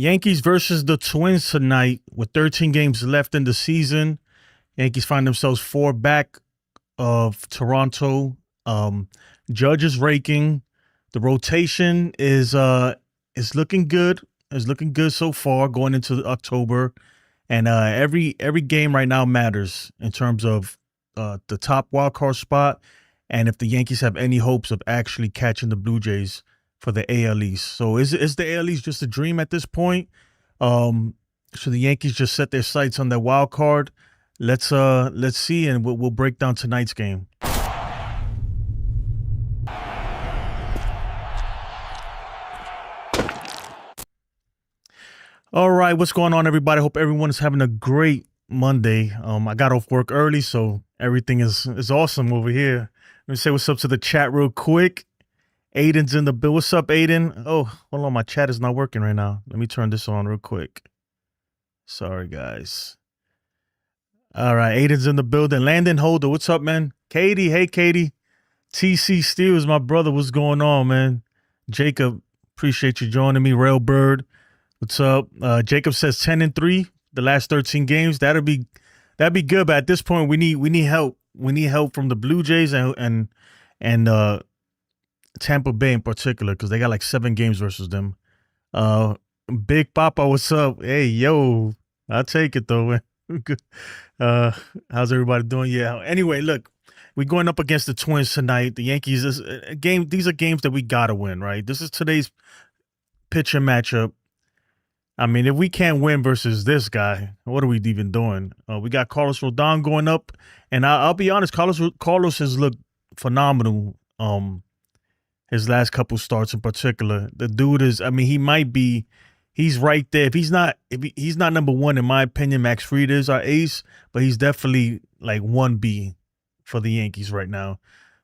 Yankees versus the Twins tonight with 13 games left in the season. Yankees find themselves four back of Toronto. Judge is raking. The rotation is looking good. Is looking good so far going into October, and every game right now matters in terms of the top wild card spot, and if the Yankees have any hopes of actually catching the Blue Jays for the AL East. So is the AL East just a dream at this point? So the Yankees just set their sights on that wild card. Let's see, and we'll break down tonight's game. All right, what's going on, everybody? Hope everyone is having a great Monday. I got off work early, so everything is awesome over here. Let me say what's up to the chat real quick. Aiden's in the bill. What's up, Aiden? Oh, hold on, my chat is not working right now. Let me turn this on real quick. Sorry, guys. All right, Aiden's in the building. Landon Holder, what's up, man? Katie, hey, Katie. TC Steele my brother. What's going on, man? Jacob, appreciate you joining me. Railbird, what's up? Jacob says 10-3 the last 13 games. That'd be good, but at this point we need help. We need help from the Blue Jays and Tampa Bay in particular, because they got like 7 games versus them. Big Papa, what's up? Hey, yo, I'll take it though. How's everybody doing? Yeah. Anyway, look, we're going up against the Twins tonight. The Yankees is a game. These are games that we gotta win, right? This is today's pitcher matchup. I mean, if we can't win versus this guy, what are we even doing? We got Carlos Rodon going up, and I'll be honest, Carlos has looked phenomenal. His last couple starts in particular. The dude is, I mean, he's right there. If he's not number one, in my opinion, Max Fried is our ace, but he's definitely like 1B for the Yankees right now.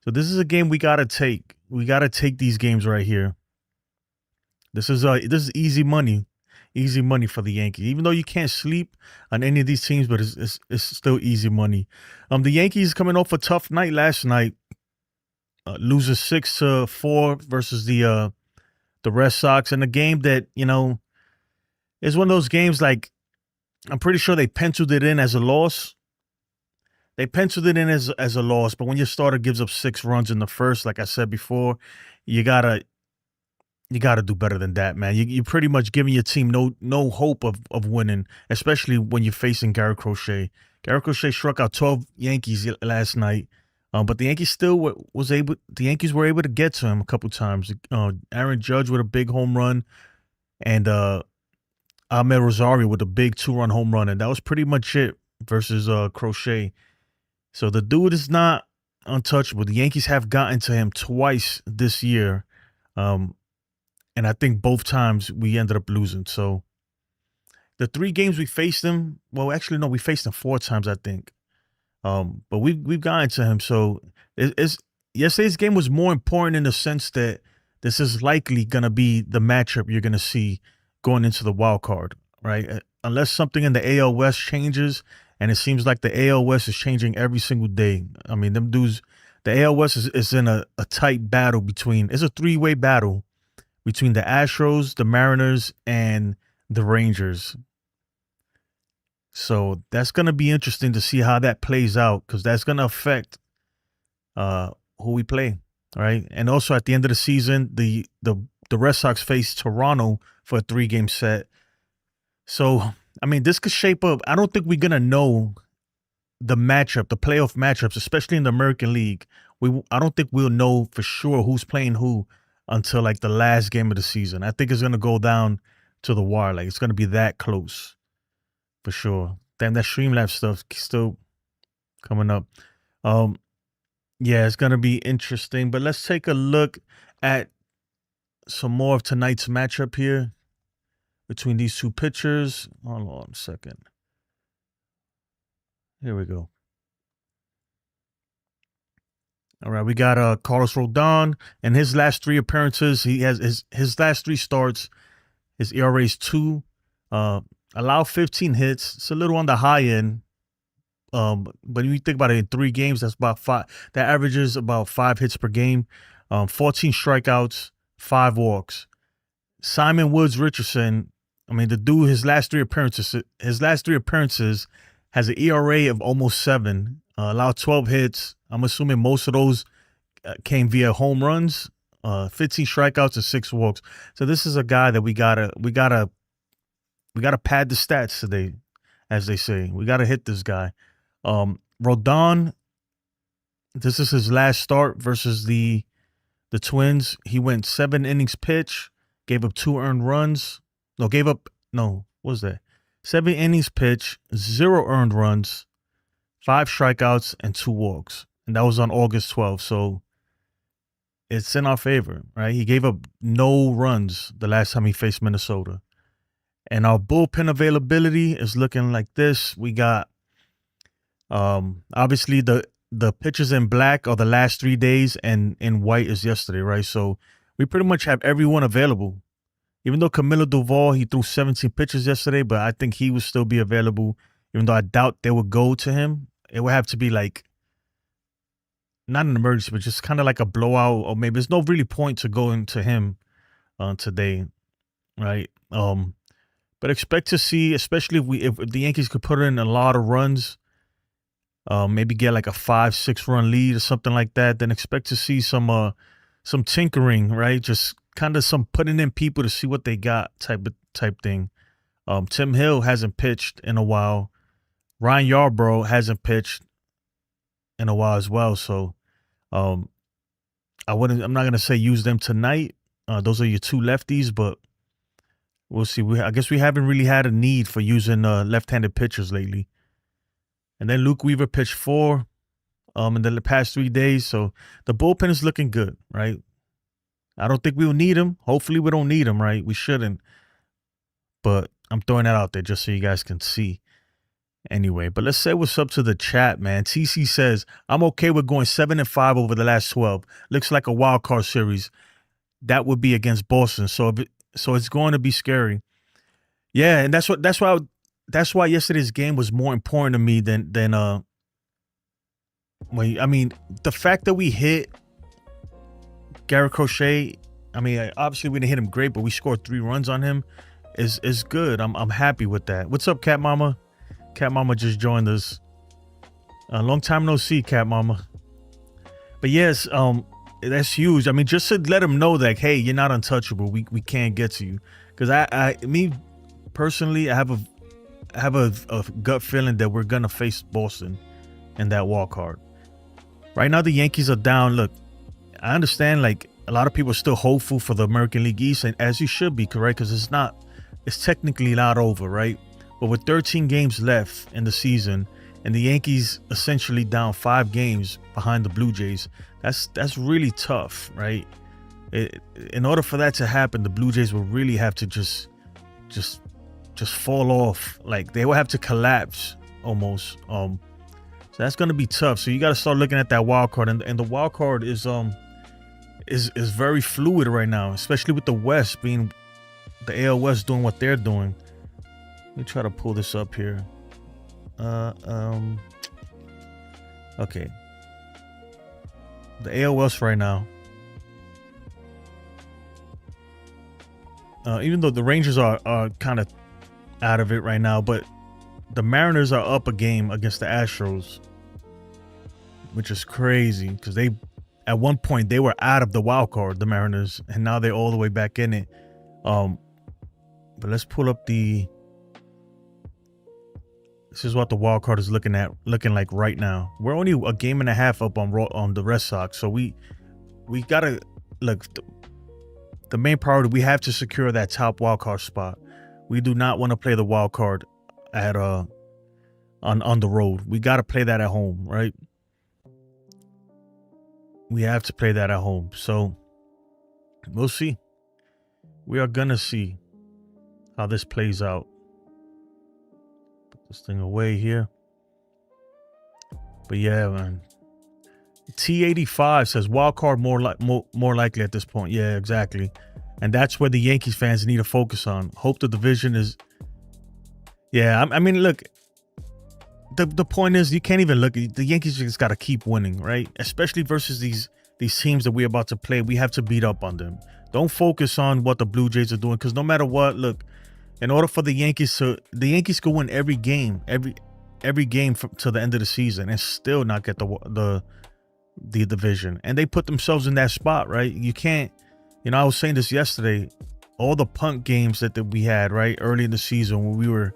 So this is a game we gotta take. We gotta take these games right here. This is easy money. Easy money for the Yankees, even though you can't sleep on any of these teams, but it's still easy money. The Yankees coming off a tough night last night, losing 6-4 versus the Red Sox in a game that, you know, is one of those games, like, I'm pretty sure they penciled it in as a loss. They penciled it in as a loss, but when your starter gives up 6 runs in the first, like I said before, you gotta do better than that, man. You're pretty much giving your team no hope of winning, especially when you're facing Garrett Crochet. Garrett Crochet struck out 12 Yankees last night, but the Yankees were able to get to him a couple times. Aaron Judge with a big home run, and Ahmed Rosario with a big 2-run home run, and that was pretty much it versus Crochet. So the dude is not untouchable. The Yankees have gotten to him twice this year. And I think both times we ended up losing. So the 3 games we faced him, well, actually, no, we faced him 4 times, I think. But we've gotten to him. So yesterday's game was more important in the sense that this is likely going to be the matchup you're going to see going into the wild card, right? Unless something in the AL West changes, and it seems like the AL West is changing every single day. I mean, them dudes, the AL West is in a tight battle it's a 3-way battle between the Astros, the Mariners, and the Rangers. So that's going to be interesting to see how that plays out, because that's going to affect who we play, right? And also at the end of the season, the Red Sox face Toronto for a 3-game set. So, I mean, this could shape up. I don't think we're going to know the playoff matchups, especially in the American League. I don't think we'll know for sure who's playing who until like the last game of the season. I think it's going to go down to the wire. Like, it's going to be that close for sure. Damn, that Streamlabs stuff still coming up. Yeah, it's going to be interesting, but let's take a look at some more of tonight's matchup here between these 2 pitchers. Hold on a second. Here we go. All right, we got Carlos Rodon, and his last 3 appearances, he has his last 3 starts, his ERA is 2, allow 15 hits. It's a little on the high end, but when you think about it, in 3 games, that's about 5. That averages about 5 hits per game, 14 strikeouts, 5 walks. Simon Woods Richardson I mean, the dude, his last three appearances has an ERA of almost 7, allowed 12 hits. I'm assuming most of those came via home runs, 15 strikeouts and 6 walks. So this is a guy that we gotta pad the stats today, as they say. We gotta hit this guy. Rodon, this is his last start versus the Twins. He went 7 innings pitch, gave up 2 earned runs. What was that? 7 innings pitch, 0 earned runs, 5 strikeouts, and 2 walks. And that was on August 12th. So it's in our favor, right? He gave up no runs the last time he faced Minnesota. And our bullpen availability is looking like this. We got obviously the pitchers in black are the last 3 days, and in white is yesterday, right? So we pretty much have everyone available. Even though Camilo Doval, he threw 17 pitches yesterday, but I think he would still be available, even though I doubt they would go to him. It would have to be like, not an emergency, but just kind of like a blowout, or maybe there's no really point to going to him today, right? But expect to see, especially if the Yankees could put in a lot of runs, maybe get like a 5-6 run lead or something like that, then expect to see some tinkering, right? Just kind of some putting in people to see what they got type thing. Tim Hill hasn't pitched in a while. Ryan Yarbrough hasn't pitched in a while as well. So I'm not gonna say use them tonight. Those are your 2 lefties, but we'll see. I guess we haven't really had a need for using left-handed pitchers lately. And then Luke Weaver pitched 4 in the past 3 days. So the bullpen is looking good, right? I don't think we'll need him. Hopefully we don't need him, right? We shouldn't. But I'm throwing that out there just so you guys can see. Anyway, but let's say what's up to the chat, man. TC says, I'm okay with going 7-5 over the last 12. Looks like a wild card series. That would be against Boston. So it's going to be scary. Yeah, and that's why yesterday's game was more important to me than the fact that we hit Garrett Crochet, obviously we didn't hit him great, but we scored 3 runs on him is good. I'm happy with that. What's up, Cat Mama? Cat Mama just joined us. Long time no see, Cat Mama. But yes, that's huge. Just to let him know that, hey, you're not untouchable. We can't get to you. Because me personally, I have a gut feeling that we're gonna face Boston in that walk card. Right now the Yankees are down. Look, I understand like a lot of people are still hopeful for the American League East, and as you should be, correct? Because it's technically not over, right? But with 13 games left in the season and the Yankees essentially down 5 games behind the Blue Jays, that's really tough, right? In order for that to happen, the Blue Jays will really have to just fall off. Like they will have to collapse almost. So that's going to be tough. So you got to start looking at that wild card, and the wild card is very fluid right now, especially with the West being the AL West doing what they're doing. Let me try to pull this up here. Okay. The AL West right now. Even though the Rangers are kind of out of it right now, but the Mariners are up a game against the Astros, which is crazy because at one point they were out of the wild card, the Mariners, and now they're all the way back in it. But let's pull up this is what the wild card is looking like right now. We're only a game and a half up on the Red Sox, so we gotta look. The main priority, we have to secure that top wild card spot. We do not want to play the wild card at on the road. We got to play that at home, right? We have to play that at home. So we'll see. We are gonna see how this plays out. Put this thing away here. But yeah, man. T85 says wild card more likely at this point. Yeah, exactly. And that's where the Yankees fans need to focus on. Hope the division is. Yeah, I mean, look. The point is, you can't even look. The Yankees just got to keep winning, right? Especially versus these teams that we're about to play. We have to beat up on them. Don't focus on what the Blue Jays are doing, because no matter what, look, In order for the Yankees could win every game, every game to the end of the season and still not get the division. And they put themselves in that spot, right? You can't, I was saying this yesterday, all the punt games that we had, right, early in the season when we were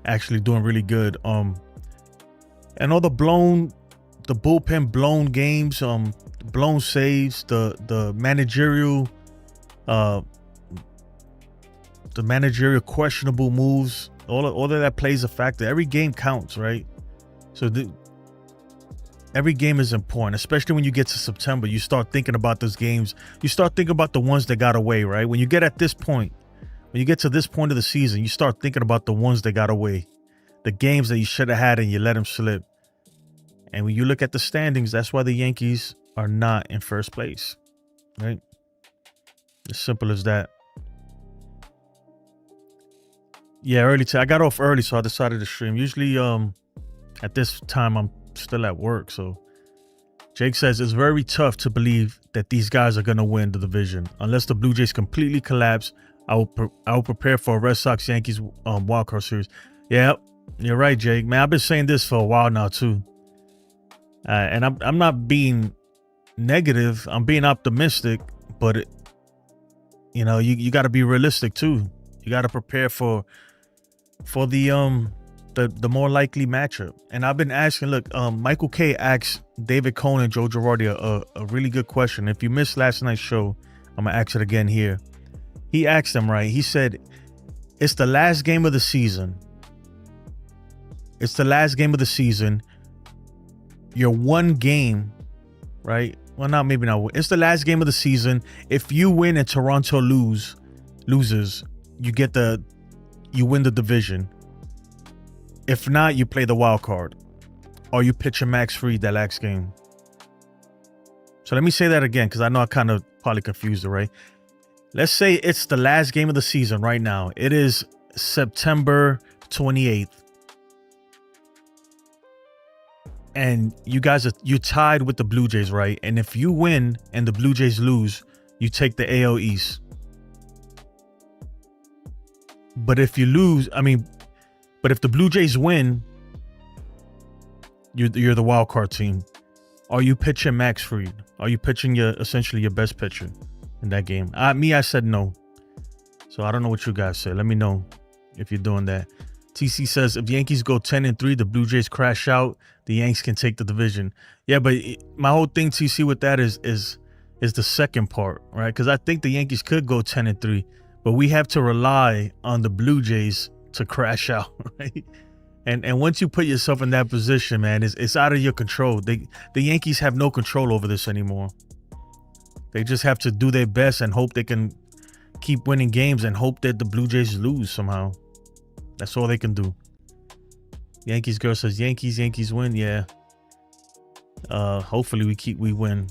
actually doing really good, and all the bullpen blown games, blown saves, the managerial questionable moves, all of that plays a factor. Every game counts, right? So every game is important, especially when you get to September. You start thinking about those games. You start thinking about the ones that got away, right? When you get to this point of the season, you start thinking about the ones that got away, the games that you should have had and you let them slip. And when you look at the standings, that's why the Yankees are not in first place, right? As simple as that. Yeah, I got off early, so I decided to stream. Usually, at this time, I'm still at work. So Jake says it's very tough to believe that these guys are going to win the division. Unless the Blue Jays completely collapse, I will prepare for a Red Sox Yankees wildcard series. Yeah, you're right, Jake. Man, I've been saying this for a while now, too. And I'm not being negative. I'm being optimistic. But, you got to be realistic, too. You got to prepare for the more likely matchup. And I've been asking, look, Michael K asked David Cohn and Joe Girardi a really good question. If you missed last night's show, I'm gonna ask it again here. He asked them, right? He said, it's the last game of the season. It's the last game of the season. You're one game, right? Well, maybe not. It's the last game of the season. If you win and Toronto loses, you win the division. If not, you play the wild card, or you pitch a Max Fried that last game. So let me say that again, because I know I kind of probably confused it, right? Let's say it's the last game of the season right now. It is September 28th. And you tied with the Blue Jays, right? And if you win and the Blue Jays lose, you take the AL East. But if you lose, but if the Blue Jays win, you're the wild card team. Are you pitching Max Fried? Are you pitching essentially your best pitcher in that game? I said no. So I don't know what you guys said. Let me know if you're doing that. TC says if the Yankees go 10-3, the Blue Jays crash out, the Yanks can take the division. Yeah, but my whole thing, TC, with that is the second part, right? Because I think the Yankees could go 10-3, but we have to rely on the Blue Jays to crash out, right? And once you put yourself in that position, man, it's out of your control. The Yankees have no control over this anymore. They just have to do their best and hope they can keep winning games and hope that the Blue Jays lose somehow. That's all they can do. Yankees girl says Yankees win. Yeah. Hopefully we win.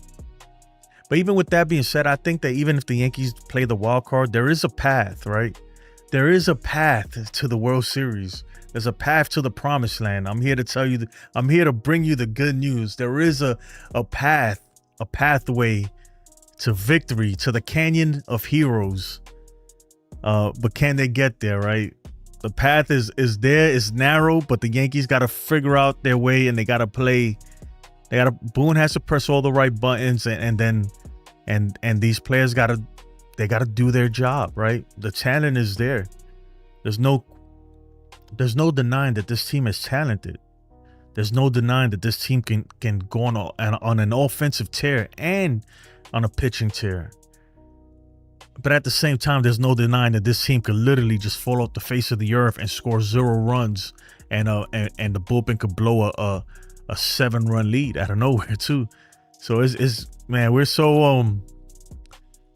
But even with that being said, I think that even if the Yankees play the wild card, there is a path, right? There is a path to the World Series. There's a path to the promised land. I'm here to tell you I'm here to bring you the good news. There is a pathway to victory, to the Canyon of Heroes. But can they get there, right? The path is there, it's narrow, but the Yankees got to figure out their way, and they got to play. Boone has to press all the right buttons, and these players got to do their job, right? The talent is there. There's no denying that this team is talented. There's no denying that this team can go on an offensive tear and on a pitching tear. But at the same time, there's no denying that this team could literally just fall off the face of the earth and score 0 runs, and the bullpen could blow a 7-run lead out of nowhere too. So it's man, we're so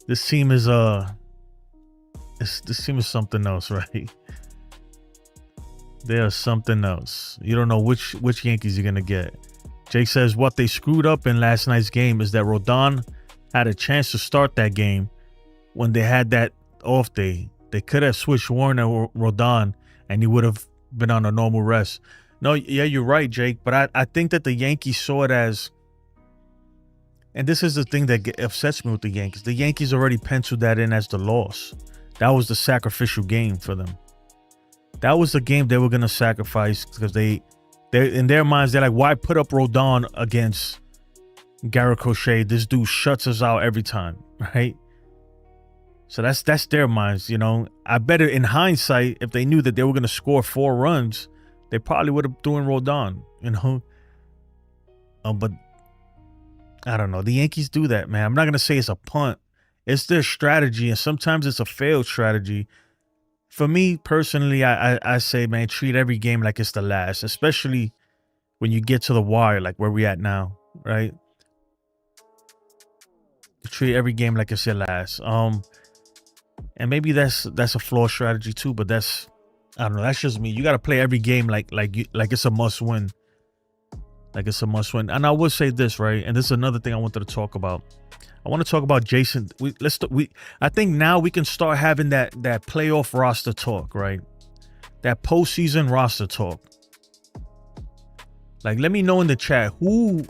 this team is this team is something else, right? They are something else. You don't know which Yankees you're gonna get. Jake says what they screwed up in last night's game is that Rodon had a chance to start that game when they had that off day. They could have switched Warner or Rodon, and he would have been on a normal rest. No, yeah, you're right, Jake. But I think that the Yankees saw it as, and this is the thing that upsets me with the Yankees. The Yankees already penciled that in as the loss. That was the sacrificial game for them. That was the game they were gonna sacrifice because they in their minds they're like, why put up Rodon against Garrett Crochet? This dude shuts us out every time, right? So that's their minds, you know. I bet in hindsight, if they knew that they were gonna score 4 runs, they probably would have thrown Rodon, you know. But I don't know. The Yankees do that, man. I'm not gonna say it's a punt. It's their strategy, and sometimes it's a failed strategy. For me personally, I say, man, treat every game like it's the last, especially when you get to the wire, like where we at now, right? Treat every game like it's your last. And maybe that's a flawed strategy too, but that's, I don't know. That's just me. You got to play every game like it's a must win, like it's a must win. And I will say this, right? And this is another thing I wanted to talk about. I want to talk about Jason. I think now we can start having that playoff roster talk, right? That postseason roster talk. Like, let me know in the chat who,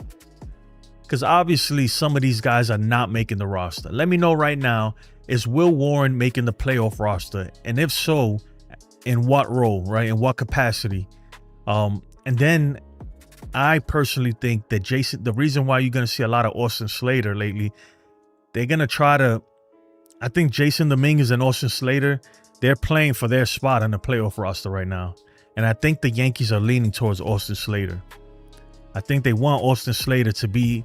because obviously some of these guys are not making the roster. Let me know right now, is Will Warren making the playoff roster? And if so, in what role, right? In what capacity? And then I personally think that the reason why you're going to see a lot of Austin Slater lately, they're going to try to, I think Jason Dominguez and Austin Slater, they're playing for their spot on the playoff roster right now. And I think the Yankees are leaning towards Austin Slater. I think they want Austin Slater to be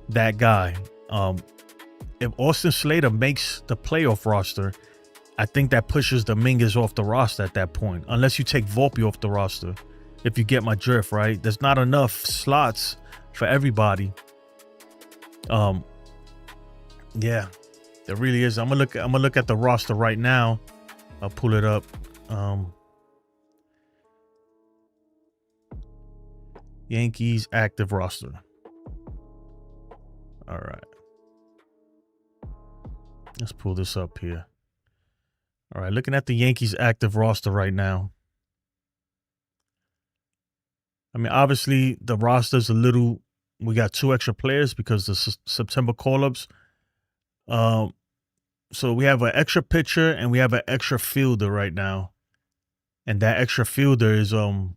that guy. If Austin Slater makes the playoff roster, I think that pushes Dominguez off the roster at that point. Unless you take Volpe off the roster. If you get my drift, right? There's not enough slots for everybody. Yeah, there really is. I'm gonna look at the roster right now. I'll pull it up. Yankees active roster. All right. Let's pull this up here. All right, looking at the Yankees active roster right now. I mean, obviously the roster's a little, we got 2 extra players because the September call-ups. So we have an extra pitcher and we have an extra fielder right now. And that extra fielder is Austin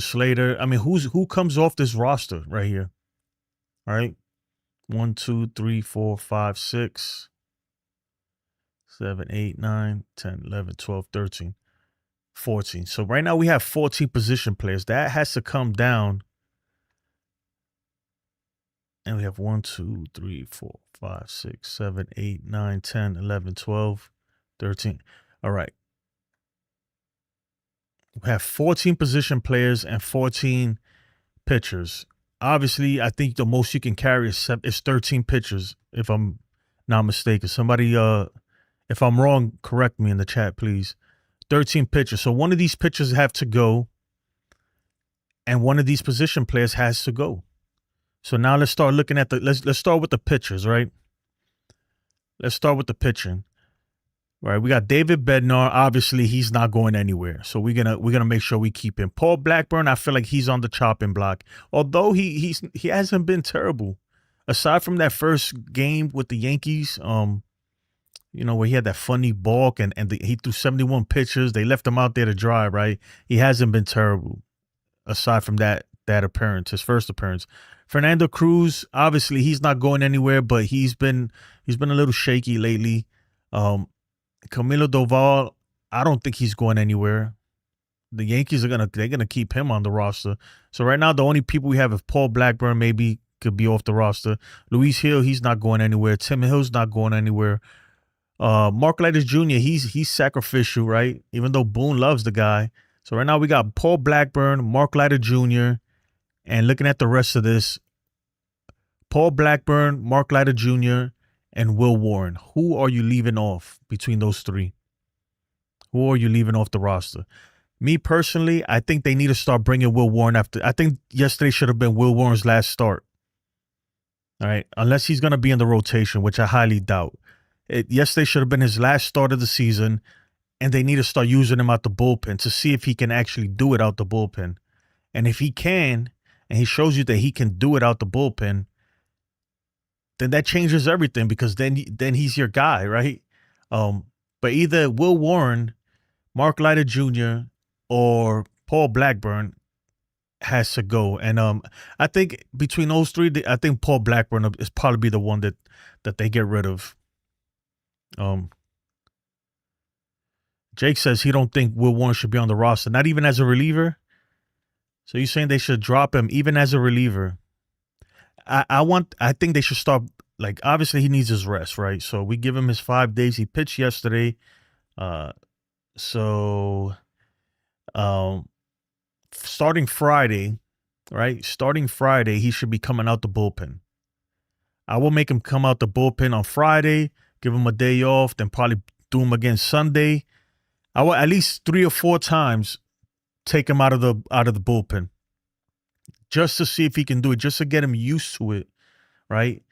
Slater. I mean, who comes off this roster right here? All right. 1, 2, 3, 4, 5, 6, 7, 8, 9, 10, 11, 12, 13, 14. So right now we have 14 position players. That has to come down. And we have 1, 2, 3, 4, 5, 6, 7, 8, 9, 10, 11, 12, 13. All right. We have 14 position players and 14 pitchers. Obviously, I think the most you can carry is 13 pitchers, if I'm not mistaken. Somebody, if I'm wrong, correct me in the chat, please. 13 pitchers. So one of these pitchers have to go, and one of these position players has to go. So now let's start looking at let's start with the pitchers, right? Let's start with the pitching. Right, we got David Bednar. Obviously, he's not going anywhere, so we're gonna make sure we keep him. Paul Blackburn, I feel like he's on the chopping block. Although he hasn't been terrible, aside from that first game with the Yankees, you know, where he had that funny balk and he threw 71 pitches. They left him out there to dry. Right, he hasn't been terrible, aside from that appearance, his first appearance. Fernando Cruz, obviously, he's not going anywhere, but he's been a little shaky lately. Camilo Doval, I don't think he's going anywhere. The Yankees they're gonna keep him on the roster. So right now the only people we have is Paul Blackburn, maybe could be off the roster. Luis Hill, he's not going anywhere. Tim Hill's not going anywhere. Mark Leiter Jr., he's sacrificial, right? Even though Boone loves the guy. So right now we got Paul Blackburn, Mark Leiter Jr., and looking at the rest of this, Paul Blackburn, Mark Leiter Jr., and Will Warren. Who are you leaving off between those 3? Who are you leaving off the roster? Me personally, I think they need to start bringing Will Warren after. I think yesterday should have been Will Warren's last start. All right. Unless he's going to be in the rotation, which I highly doubt. Yesterday should have been his last start of the season, and they need to start using him out the bullpen to see if he can actually do it out the bullpen. And if he can, and he shows you that he can do it out the bullpen, then that changes everything, because then he's your guy, right? But either Will Warren, Mark Leiter Jr., or Paul Blackburn has to go. And I think between those three, I think Paul Blackburn is probably the one that they get rid of. Jake says he don't think Will Warren should be on the roster, not even as a reliever. So you're saying they should drop him even as a reliever? I think they should start. Like, obviously he needs his rest, right? So we give him his 5 days. He pitched yesterday. Starting Friday, right? Starting Friday, he should be coming out the bullpen. I will make him come out the bullpen on Friday, give him a day off, then probably do him again Sunday. I will at least 3 or 4 times take him out of the bullpen just to see if he can do it, just to get him used to it, right?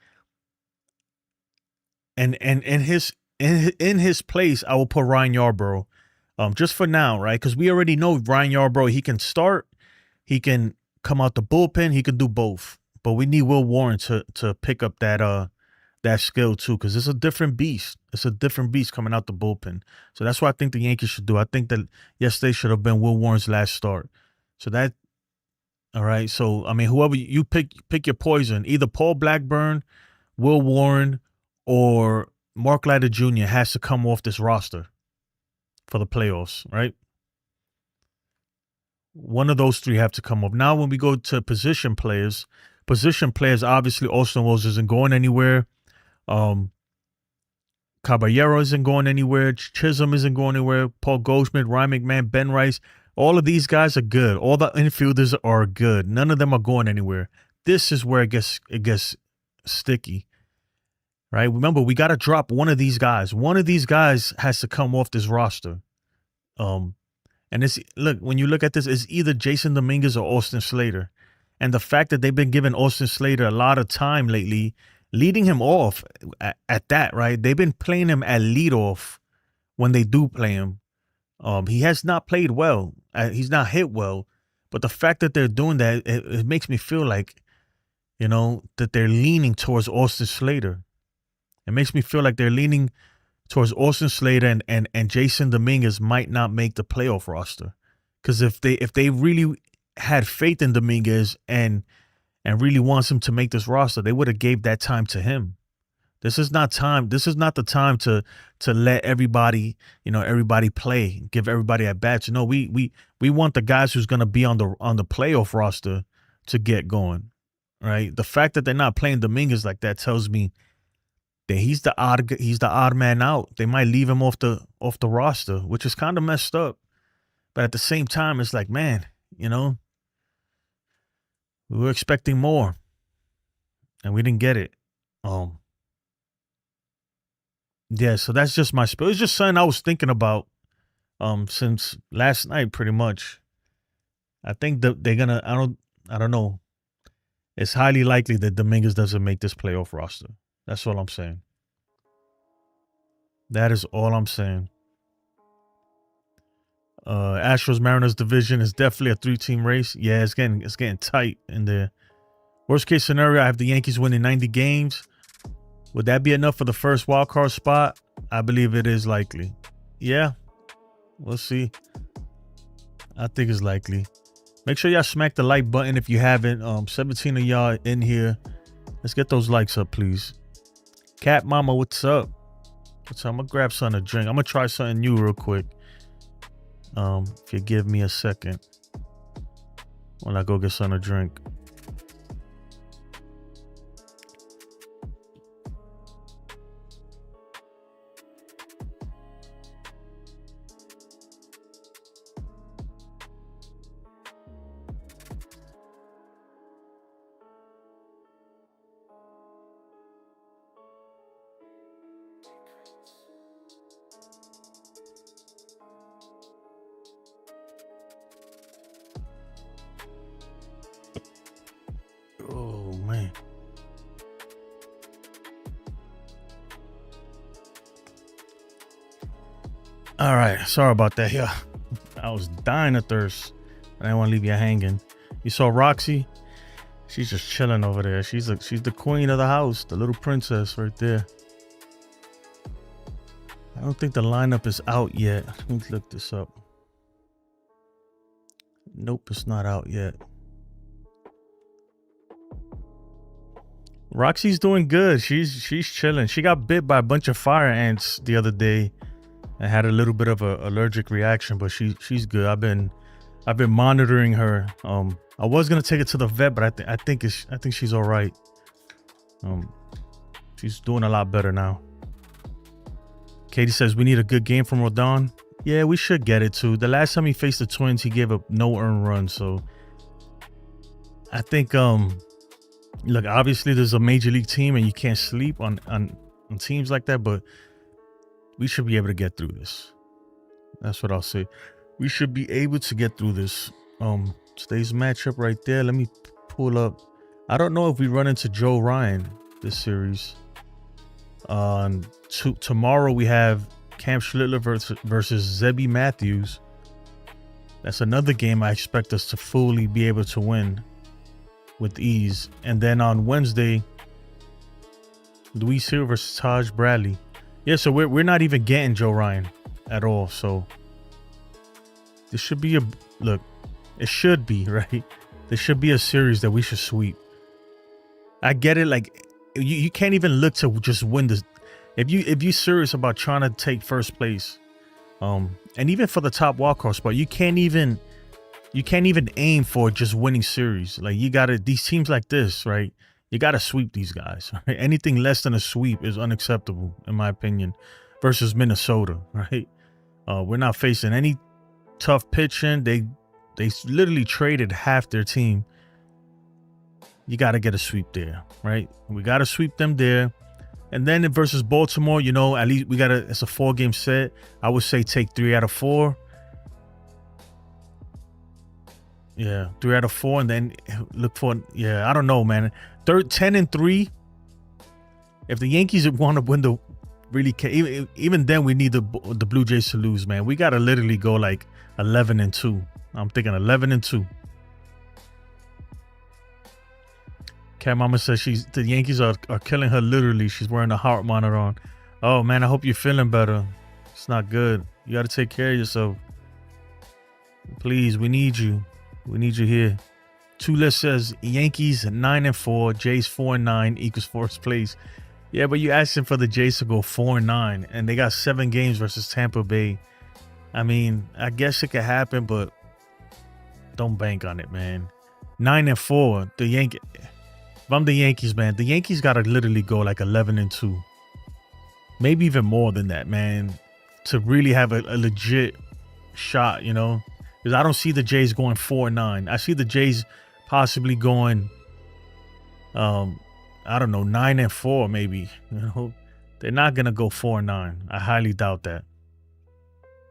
And in his place, I will put Ryan Yarbrough, just for now, right? Because we already know Ryan Yarbrough, he can start, he can come out the bullpen, he can do both. But we need Will Warren to pick up that skill too, because it's a different beast. It's a different beast coming out the bullpen. So that's what I think the Yankees should do. I think that yesterday should have been Will Warren's last start. So that, all right. So I mean, whoever you pick your poison. Either Paul Blackburn, Will Warren, or Mark Leiter Jr. has to come off this roster for the playoffs, right? One of those three have to come up. Now, when we go to position players, obviously, Austin Wells isn't going anywhere. Caballero isn't going anywhere. Chisholm isn't going anywhere. Paul Goldschmidt, Ryan McMahon, Ben Rice. All of these guys are good. All the infielders are good. None of them are going anywhere. This is where it gets sticky, right? Remember, we got to drop one of these guys. One of these guys has to come off this roster. And when you look at this, it's either Jason Dominguez or Austin Slater. And the fact that they've been giving Austin Slater a lot of time lately, leading him off at that, right? They've been playing him at leadoff when they do play him. He has not played well. He's not hit well. But the fact that they're doing that, it makes me feel like, that they're leaning towards Austin Slater. It makes me feel like they're leaning towards Austin Slater and Jason Dominguez might not make the playoff roster. Because if they really had faith in Dominguez and really wants him to make this roster, they would have gave that time to him. This is not the time to let everybody, everybody play, give everybody at bats. We want the guys who's going to be on the playoff roster to get going, right? The fact that they're not playing Dominguez like that tells me that he's the odd man out. They might leave him off the roster, which is kind of messed up. But at the same time, it's like, man, we were expecting more, and we didn't get it. Yeah, so that's just my spiel. It's just something I was thinking about since last night, pretty much. I think that they're gonna. I don't know. It's highly likely that Dominguez doesn't make this playoff roster. That's all I'm saying. That is all I'm saying. Astros Mariners division is definitely a 3-team race. Yeah, it's getting tight in there. Worst case scenario, I have the Yankees winning 90 games. Would that be enough for the first wild card spot? I believe it is likely. Yeah, we'll see. I think it's likely. Make sure y'all smack the like button if you haven't. 17 of y'all in here. Let's get those likes up, please. Cat Mama, what's up? I'm gonna grab something to drink. I'm gonna try something new real quick. If you give me a second when I go get something to drink. Oh, man. All right. Sorry about that. Yeah. I was dying of thirst. I didn't want to leave you hanging. You saw Roxy? She's just chilling over there. She's the queen of the house, the little princess right there. I don't think the lineup is out yet. Let me look this up. Nope, it's not out yet. Roxy's doing good. She's chilling. She got bit by a bunch of fire ants the other day and had a little bit of a allergic reaction, but she's good. I've been monitoring her. I was gonna take her to the vet, but I think she's all right. She's doing a lot better now. Katie says we need a good game from Rodon. Yeah, we should get it too. The last time he faced the Twins, he gave up no earned runs. So I think look, obviously there's a major league team and you can't sleep on teams like that, but we should be able to get through this. That's what I'll say. We should be able to get through this. Today's matchup right there. Let me pull up. I don't know if we run into Joe Ryan this series. Tomorrow we have Cam Schlittler versus Zebby Matthews. That's another game I expect us to fully be able to win with ease. And then on Wednesday, Luis Hill versus Taj Bradley. Yeah, so we're not even getting Joe Ryan at all. So this should be look. It should be right. There should be a series that we should sweep. I get it. Like you can't even look to just win this. If you're serious about trying to take first place, and even for the top wildcard spot, you can't even aim for just winning series. Like you gotta, these teams like this, right? You gotta sweep these guys. Right? Anything less than a sweep is unacceptable, in my opinion. Versus Minnesota, right? We're not facing any tough pitching. They literally traded half their team. You got to get a sweep there, right? We got to sweep them there. And then versus Baltimore, you know, at least it's a 4-game set. I would say take 3 out of 4. Yeah, 3 out of 4. And then look for, I don't know, man. 10-3. If the Yankees want to win even then we need the Blue Jays to lose, man. We got to literally go like 11-2. I'm thinking 11-2. Cat Mama says the Yankees are killing her literally. She's wearing a heart monitor on. Oh man, I hope you're feeling better. It's not good. You got to take care of yourself. Please, we need you. We need you here. Tulis says Yankees 9-4, Jays 4-9 equals fourth place. Yeah, but you asking for the Jays to go 4-9, and they got 7 games versus Tampa Bay. I mean, I guess it could happen, but don't bank on it, man. 9-4, the Yankees. If I'm the Yankees, man, the Yankees got to literally go like 11-2. Maybe even more than that, man, to really have a legit shot, you know? Because I don't see the Jays going 4-9. I see the Jays possibly going, I don't know, 9-4 maybe. You know, they're not going to go 4-9. I highly doubt that.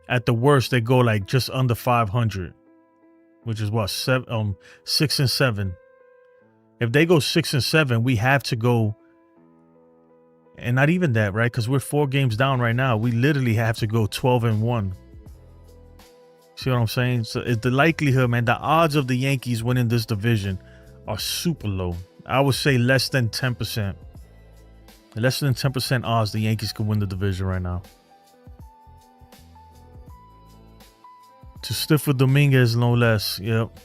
At the worst, they go like just under 500, which is what, 6-7. If they go 6-7, we have to go, and not even that, right? Because we're 4 games down right now. We literally have to go 12-1. See what I'm saying? So it's the likelihood, man, the odds of the Yankees winning this division are super low. I would say less than 10%. Less than 10% odds the Yankees could win the division right now. To stiff with Dominguez, no less. Yep.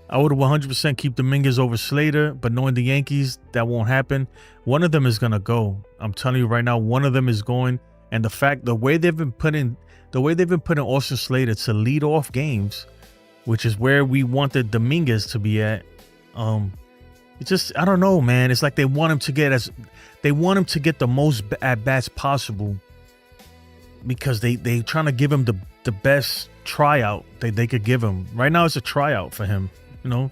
I would 100% keep Dominguez over Slater, but knowing the Yankees, that won't happen. One of them is gonna go. I'm telling you right now, one of them is going. And the way they've been putting Austin Slater to lead off games, which is where we wanted Dominguez to be at. It's just, I don't know, man. It's like they want him to get the most at bats possible, because they trying to give him the best tryout they could give him. Right now it's a tryout for him, you know?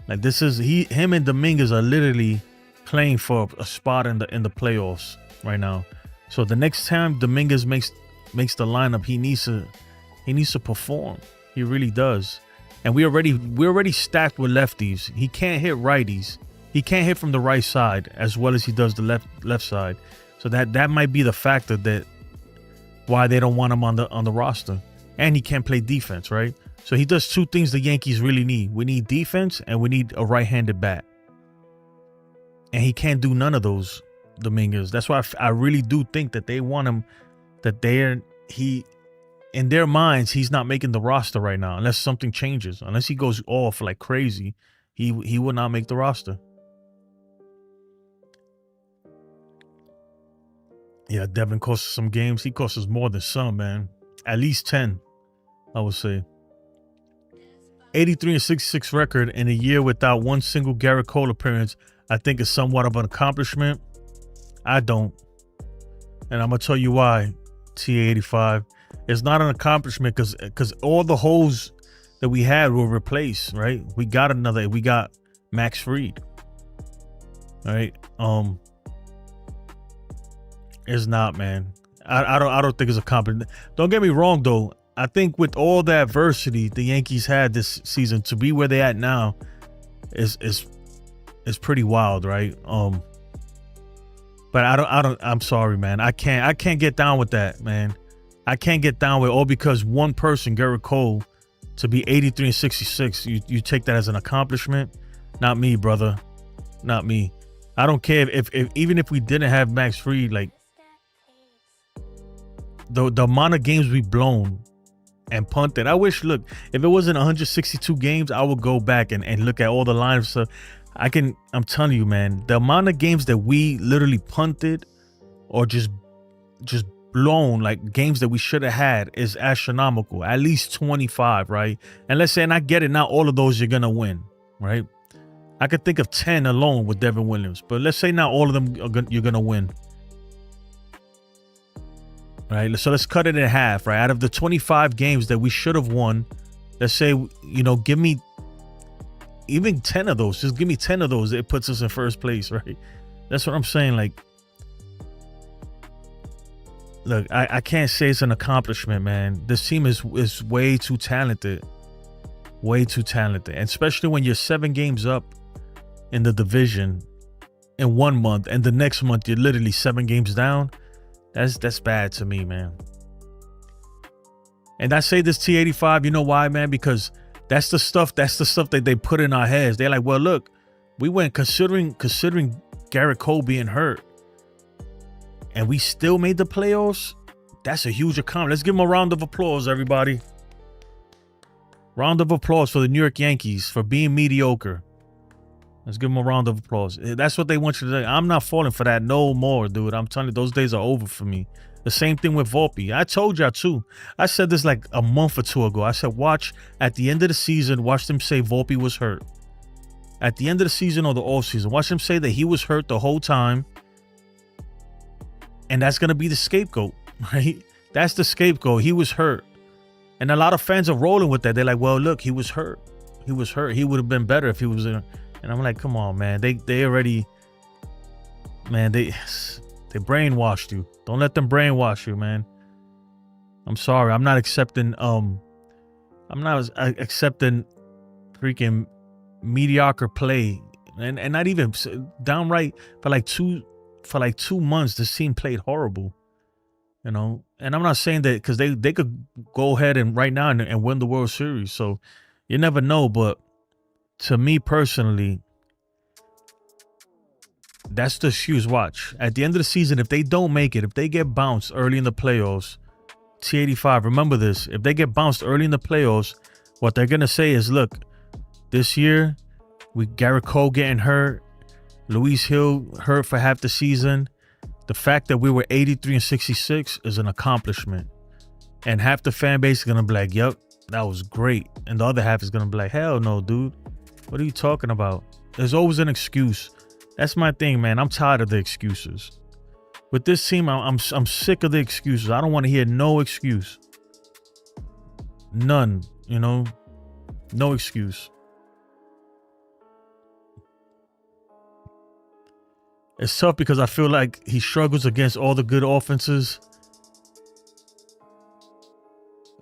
Like this is him and Dominguez are literally playing for a spot in the playoffs right now. So the next time Dominguez makes the lineup, he needs to perform. He really does. And we're already stacked with lefties. He can't hit righties. He can't hit from the right side as well as he does the left side. So that might be the factor that why they don't want him on the roster. And he can't play defense, right? So he does 2 things the Yankees really need. We need defense and we need a right-handed bat. And he can't do none of those Dominguez. That's why I really do think that they want him. That in their minds, he's not making the roster right now unless something changes. Unless he goes off like crazy, he will not make the roster. Yeah, Devin cost us some games. He cost us more than some, man. At least 10, I would say. 83-66 record in a year without one single Garrett Cole appearance, I think is somewhat of an accomplishment. I don't. And I'm going to tell you why, TA85. It's not an accomplishment because all the holes that we had were replaced, right? We got Max Fried. Right? It's not, man. I don't think it's a compliment. Don't get me wrong though. I think with all the adversity the Yankees had this season, to be where they at now is pretty wild, right? But I'm sorry, man. I can't get down with that, man. I can't get down with because one person, Garrett Cole, to be 83-66, you take that as an accomplishment. Not me, brother. Not me. I don't care if even if we didn't have Max Fried, like the amount of games we've blown and punted. I wish, look, if it wasn't 162 games, I would go back and look at all the lines. So I'm telling you, man, the amount of games that we literally punted or just blown, like games that we should have had, is astronomical. At least 25, right? And let's say, and I get it, not all of those you're gonna win, right? I could think of 10 alone with Devin Williams, but let's say not all of them you're gonna win. Right, so let's cut it in half, right? Out of the 25 games that we should have won, let's say, give me even 10 of those. Just give me 10 of those. It puts us in first place, right? That's what I'm saying. Like, look, I can't say it's an accomplishment, man. This team is way too talented. Way too talented. And especially when you're 7 games up in the division in 1 month, and the next month you're literally 7 games down. That's bad to me, man. And I say this, T85, you know why, man? Because that's the stuff that they put in our heads. They're like, well, look, we went considering Garrett Cole being hurt, and we still made the playoffs. That's a huge accomplishment. Let's give them a round of applause, everybody. Round of applause for the New York Yankees for being mediocre. Let's give them a round of applause. That's what they want you to do. I'm not falling for that no more, dude. I'm telling you, those days are over for me. The same thing with Volpe. I told y'all too. I said this like a month or two ago. I said, watch at the end of the season, watch them say Volpe was hurt. At the end of the season or the offseason, watch them say that he was hurt the whole time. And that's going to be the scapegoat, right? That's the scapegoat. He was hurt. And a lot of fans are rolling with that. They're like, well, look, he was hurt. He was hurt. He would have been better if he was in. And I'm like, come on, man. They already, man, they brainwashed you. Don't let them brainwash you, man. I'm sorry. I'm not accepting freaking mediocre play. And not even downright for like 2 months this team played horrible. And I'm not saying that because they could go ahead and right now and win the World Series. So you never know, but to me personally, that's the excuse. Watch. At the end of the season, if they don't make it, if they get bounced early in the playoffs, T85, remember this. If they get bounced early in the playoffs, what they're going to say is, look, this year, Garrett Cole getting hurt, Luis Hill hurt for half the season. The fact that we were 83-66 is an accomplishment. And half the fan base is going to be like, yep, that was great. And the other half is going to be like, hell no, dude. What are you talking about? There's always an excuse. That's my thing, man. I'm tired of the excuses. With this team, I'm sick of the excuses. I don't want to hear no excuse. None, no excuse. It's tough because I feel like he struggles against all the good offenses.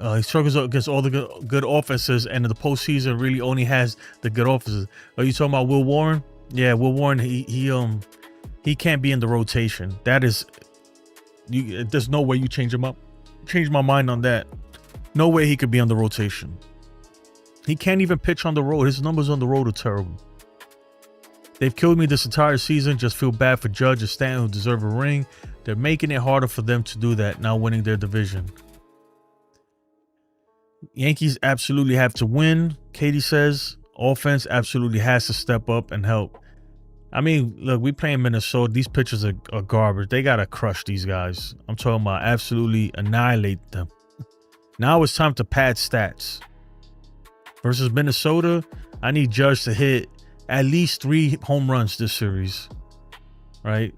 He struggles against all the good offenses, and the postseason really only has the good offenses. Are you talking about Will Warren? Yeah, Will Warren. He can't be in the rotation. That is, there's no way you change him up. Change my mind on that. No way he could be on the rotation. He can't even pitch on the road. His numbers on the road are terrible. They've killed me this entire season. Just feel bad for Judge and Stanton, who deserve a ring. They're making it harder for them to do that, now winning their division. Yankees absolutely have to win, Katie says. Offense absolutely has to step up and help. I mean, look, we play in Minnesota. These pitchers are garbage. They got to crush these guys. I'm talking about absolutely annihilate them. Now it's time to pad stats. Versus Minnesota, I need Judge to hit at least 3 home runs this series. Right?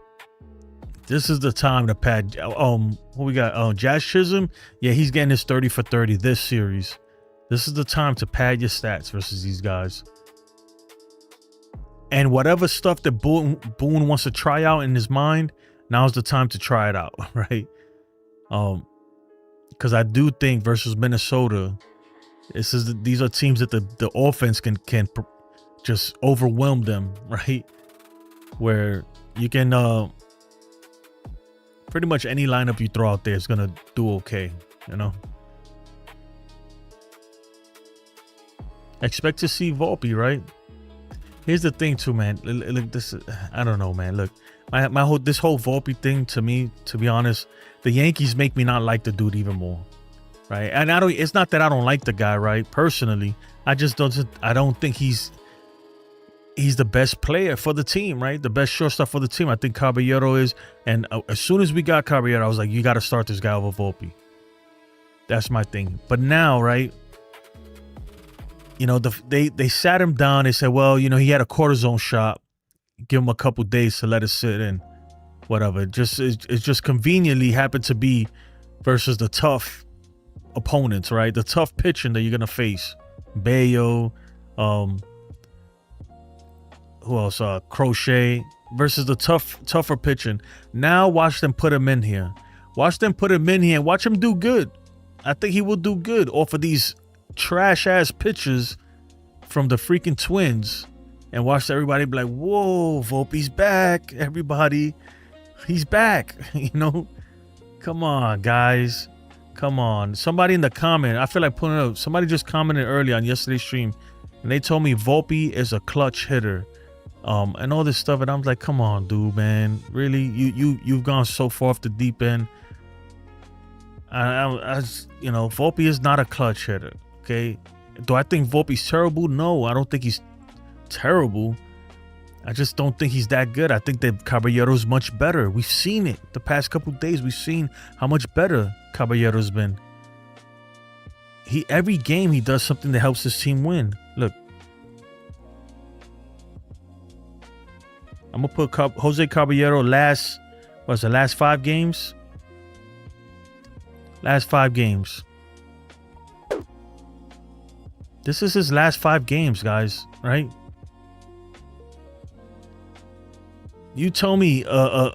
This is the time to pad. What we got? Jazz Chisholm. Yeah, he's getting his 30 for 30 this series. This is the time to pad your stats versus these guys. And whatever stuff that Boone wants to try out in his mind, now's the time to try it out, right? Because I do think versus Minnesota, these are teams that the offense can just overwhelm them, right? Where you can pretty much any lineup you throw out there is gonna do okay, you know. Expect to see Volpe, right? Here's the thing too, man. Look, this, I don't know, man. Look, this whole Volpe thing, to me, to be honest, the Yankees make me not like the dude even more, right? And it's not that I don't like the guy, right? Personally, I don't think he's the best player for the team, right? The best shortstop for the team. I think Caballero is. And as soon as we got Caballero, I was like, you got to start this guy over Volpe. That's my thing. But now, right? You know, they sat him down. They said, well, you know, he had a cortisone shot. Give him a couple days to let it sit in. Whatever. It just conveniently happened to be versus the tough opponents, right? The tough pitching that you're going to face. Bayo, who else? Crochet versus the tougher pitching. Now watch them put him in here. Watch them put him in here and watch him do good. I think he will do good off of these trash ass pitches from the freaking Twins, and watch everybody be like, whoa, Volpe's back. Everybody, he's back. You know, come on, guys. Come on. Somebody in the comment, I feel like putting it up. Somebody just commented earlier on yesterday's stream, and they told me Volpe is a clutch hitter. And all this stuff, and I'm like, come on, dude, man. Really? You've gone so far off the deep end. You know, Volpe is not a clutch hitter. Okay, do I think Volpe's terrible? No, I don't think he's terrible. I just don't think he's that good. I think that Caballero's much better. We've seen it the past couple days. We've seen how much better Caballero's been. Every game he does something that helps his team win. Look, I'm gonna put Jose Caballero last 5 games. Last 5 games. This is his last 5 games, guys, right? You tell me, I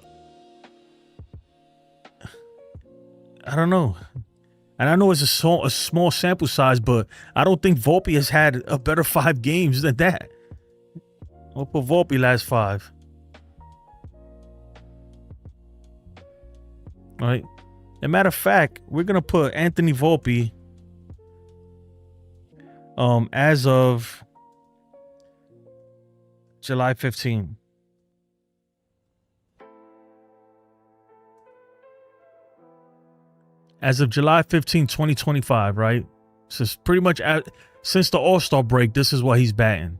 don't know. And I know it's a small sample size, but I don't think Volpe has had a better 5 games than that. I'll put Volpe last 5. All right. As a matter of fact, we're going to put Anthony Volpe as of July 15. As of July 15, 2025, right? So it's pretty much since the All-Star break, this is what he's batting.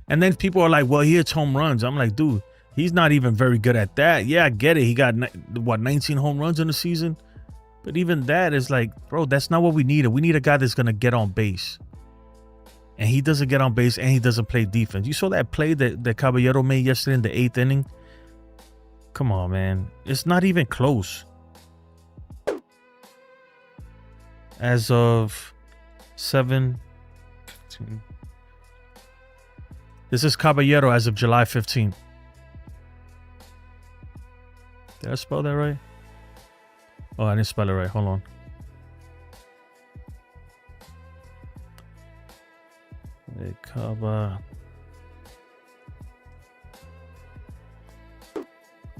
And then people are like, well, he hits home runs. I'm like, dude, he's not even very good at that. Yeah, I get it. He got, 19 home runs in the season? But even that is like, bro, that's not what we needed. We need a guy that's going to get on base. And he doesn't get on base, and he doesn't play defense. You saw that play that Caballero made yesterday in the 8th inning? Come on, man. It's not even close. As of 7-15. This is Caballero as of July 15th. Did I spell that right? Oh, I didn't spell it right. Hold on.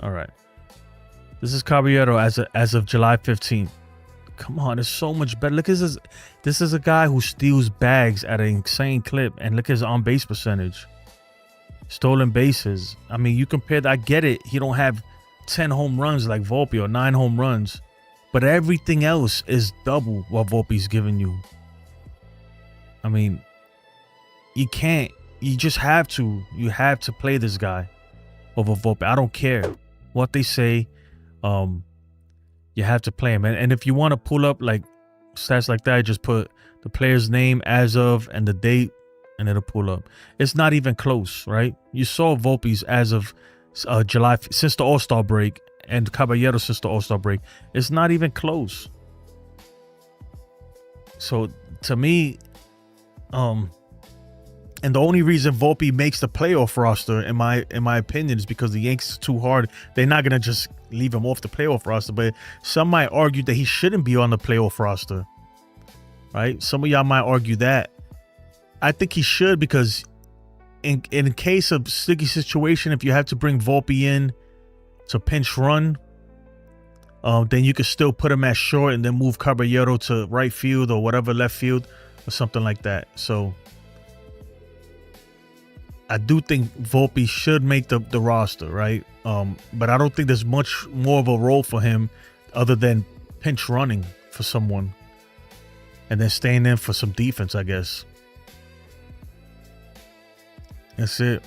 All right. This is Caballero as of July 15th. Come on, it's so much better. Look at this. This is a guy who steals bags at an insane clip, and look at his on-base percentage. stolen bases. I mean, you compare that. I get it. He don't have 10 home runs like Volpe or 9 home runs, but everything else is double what Volpe's giving you. I mean, you can't. You just have to. You have to play this guy over Volpe. I don't care what they say. You have to play him. And if you want to pull up like stats like that, just put the player's name as of and the date, and it'll pull up. It's not even close, right? You saw Volpe's as of July, since the All-Star break, and Caballero since the All-Star break. It's not even close. So to me, and the only reason Volpe makes the playoff roster, in my opinion, is because the Yankees are too hard. They're not gonna just leave him off the playoff roster. But some might argue that he shouldn't be on the playoff roster, right? Some of y'all might argue that. I think he should, because in case of sticky situation, if you have to bring Volpe in to pinch run, then you could still put him at short and then move Caballero to right field or whatever, left field or something like that. So I do think Volpe should make the roster, right? But I don't think there's much more of a role for him other than pinch running for someone and then staying in for some defense, I guess. That's it.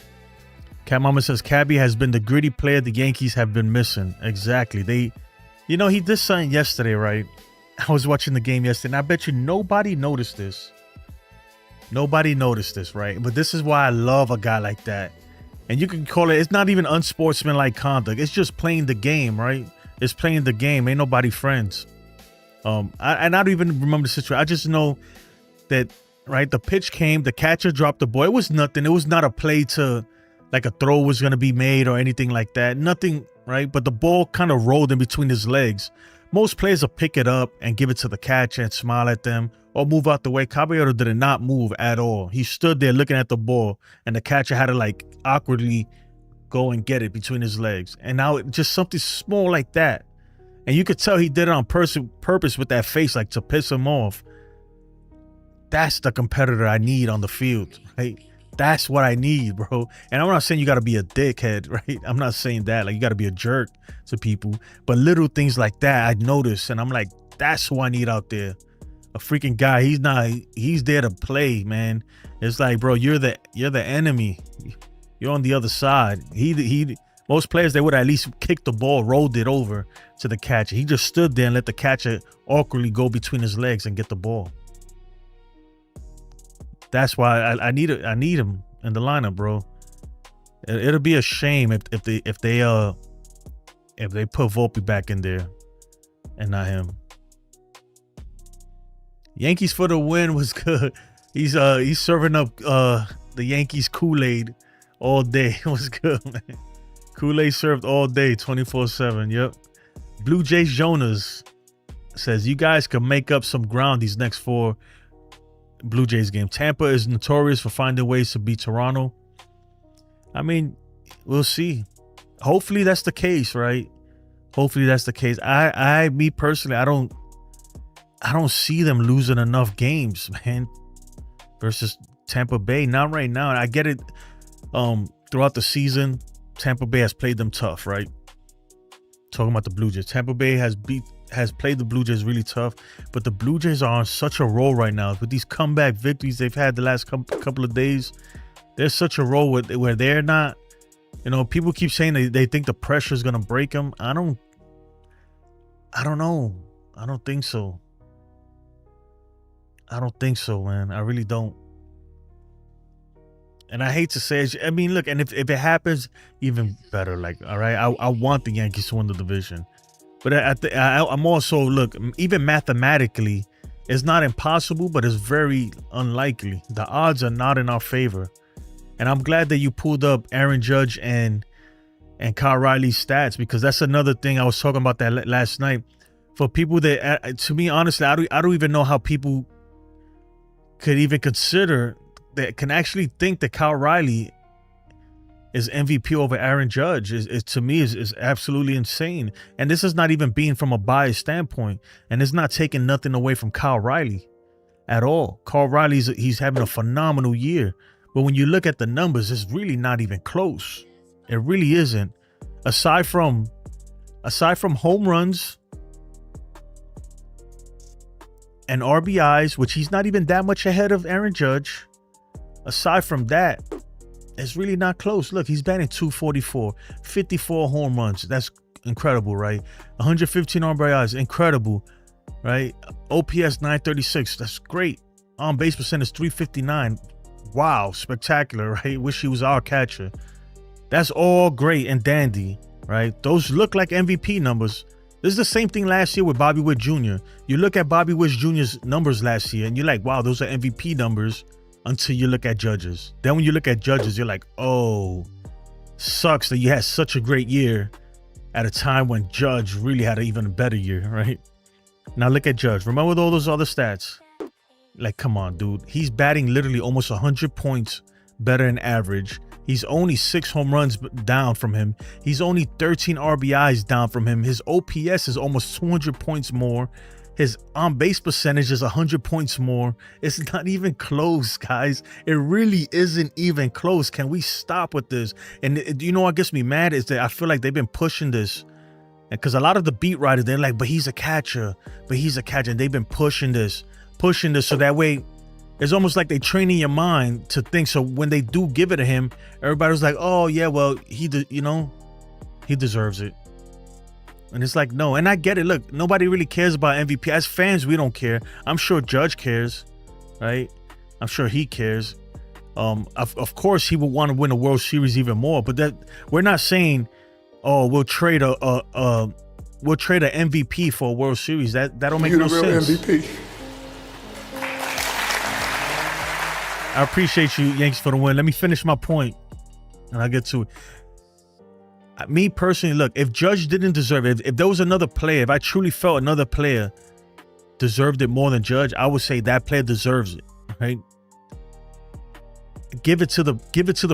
Cat Mama says Cabby has been the gritty player the Yankees have been missing. Exactly. You know, he did something yesterday, right? I was watching the game yesterday, and I bet you nobody noticed this. Nobody noticed this, right? But this is why I love a guy like that. And you can call it's not even unsportsmanlike conduct. It's just playing the game, right? It's playing the game. Ain't nobody friends. I don't even remember the situation. I just know that, right, the pitch came, the catcher dropped the ball. It was nothing. It was not a play to, like, a throw was going to be made or anything like that. Nothing, right? But the ball kind of rolled in between his legs. Most players will pick it up and give it to the catcher and smile at them or move out the way. Caballero did not move at all. He stood there looking at the ball, and the catcher had to, like, awkwardly go and get it between his legs. And now just something small like that. And you could tell he did it on purpose with that face, like to piss him off. That's the competitor I need on the field, right? That's what I need, bro. And I'm not saying you got to be a dickhead, right? I'm not saying that. Like, you got to be a jerk to people. But little things like that, I notice. And I'm like, that's who I need out there. A freaking guy. He's there to play, man. It's like, bro, you're the enemy. You're on the other side. Most players, they would at least kick the ball, rolled it over to the catcher. He just stood there and let the catcher awkwardly go between his legs and get the ball. That's why I need him in the lineup, bro. It'll be a shame if they put Volpe back in there and not him. Yankees for the win was good. He's serving up the Yankees Kool-Aid all day. It was good, man. Kool-Aid served all day, 24/7. Yep. Blue Jays Jonas says, you guys can make up some ground these next 4 Blue Jays game. Tampa is notorious for finding ways to beat Toronto. I mean, we'll see. Hopefully that's the case, right? Hopefully that's the case. Me personally, I don't see them losing enough games, man, versus Tampa Bay. Not right now. I get it. Throughout the season, Tampa Bay has played them tough, right? Talking about the Blue Jays. Tampa Bay has played the Blue Jays really tough, but the Blue Jays are on such a roll right now with these comeback victories they've had the last couple of days. There's such a roll where they're not, people keep saying they think the pressure is going to break them. I don't know. I don't think so. I don't think so, man. I really don't. And I hate to say it. I mean, look, and if it happens, even better. Like, all right, I want the Yankees to win the division. But I'm also, look, even mathematically, it's not impossible, but it's very unlikely. The odds are not in our favor. And I'm glad that you pulled up Aaron Judge and Kyle Riley's stats, because that's another thing. I was talking about that last night. For people that, to me, honestly, I don't even know how people could even consider that, can actually think that Kyle Riley is MVP over Aaron Judge. To me is absolutely insane. And this is not even being from a biased standpoint. And it's not taking nothing away from Kyle Riley at all. Kyle Riley's he's having a phenomenal year. But when you look at the numbers, it's really not even close. It really isn't. Aside from home runs and RBIs, which he's not even that much ahead of Aaron Judge. Aside from that, it's really not close. Look, he's batting .244, 54 home runs. That's incredible, right? 115 RBIs, incredible, right? OPS 936, that's great. On base percentage 359. Wow, spectacular, right? Wish he was our catcher. That's all great and dandy, right? Those look like MVP numbers. This is the same thing last year with Bobby Witt Jr. You look at Bobby Witt Jr.'s numbers last year and you're like, wow, those are MVP numbers until you look at Judge's. Then when you look at Judge's, you're like, oh, sucks that you had such a great year at a time when Judge really had an even better year, right? Now look at Judge. Remember all those other stats? Like, come on, dude. He's batting literally almost 100 points better than average. He's only 6 home runs down from him. He's only 13 RBIs down from him. His OPS is almost 200 points more. His on-base percentage is 100 points more. It's not even close, guys. It really isn't even close. Can we stop with this? And you know what gets me mad is that I feel like they've been pushing this. Because a lot of the beat writers, they're like, but he's a catcher. But he's a catcher. And they've been pushing this so that way it's almost like they training your mind to think. So when they do give it to him, everybody's like, oh yeah, well, he deserves it. And it's like, no. And I get it. Look, nobody really cares about MVP. As fans, we don't care. I'm sure Judge cares, right? I'm sure he cares. Of course, he would want to win a World Series even more. But that we're not saying, oh, we'll trade an MVP for a World Series. That don't make no sense. MVP. I appreciate you, Yankees, for the win. Let me finish my point, and I'll get to it. Me personally, look, if Judge didn't deserve it, if there was another player, if I truly felt another player deserved it more than Judge, I would say that player deserves it, right? Give it to the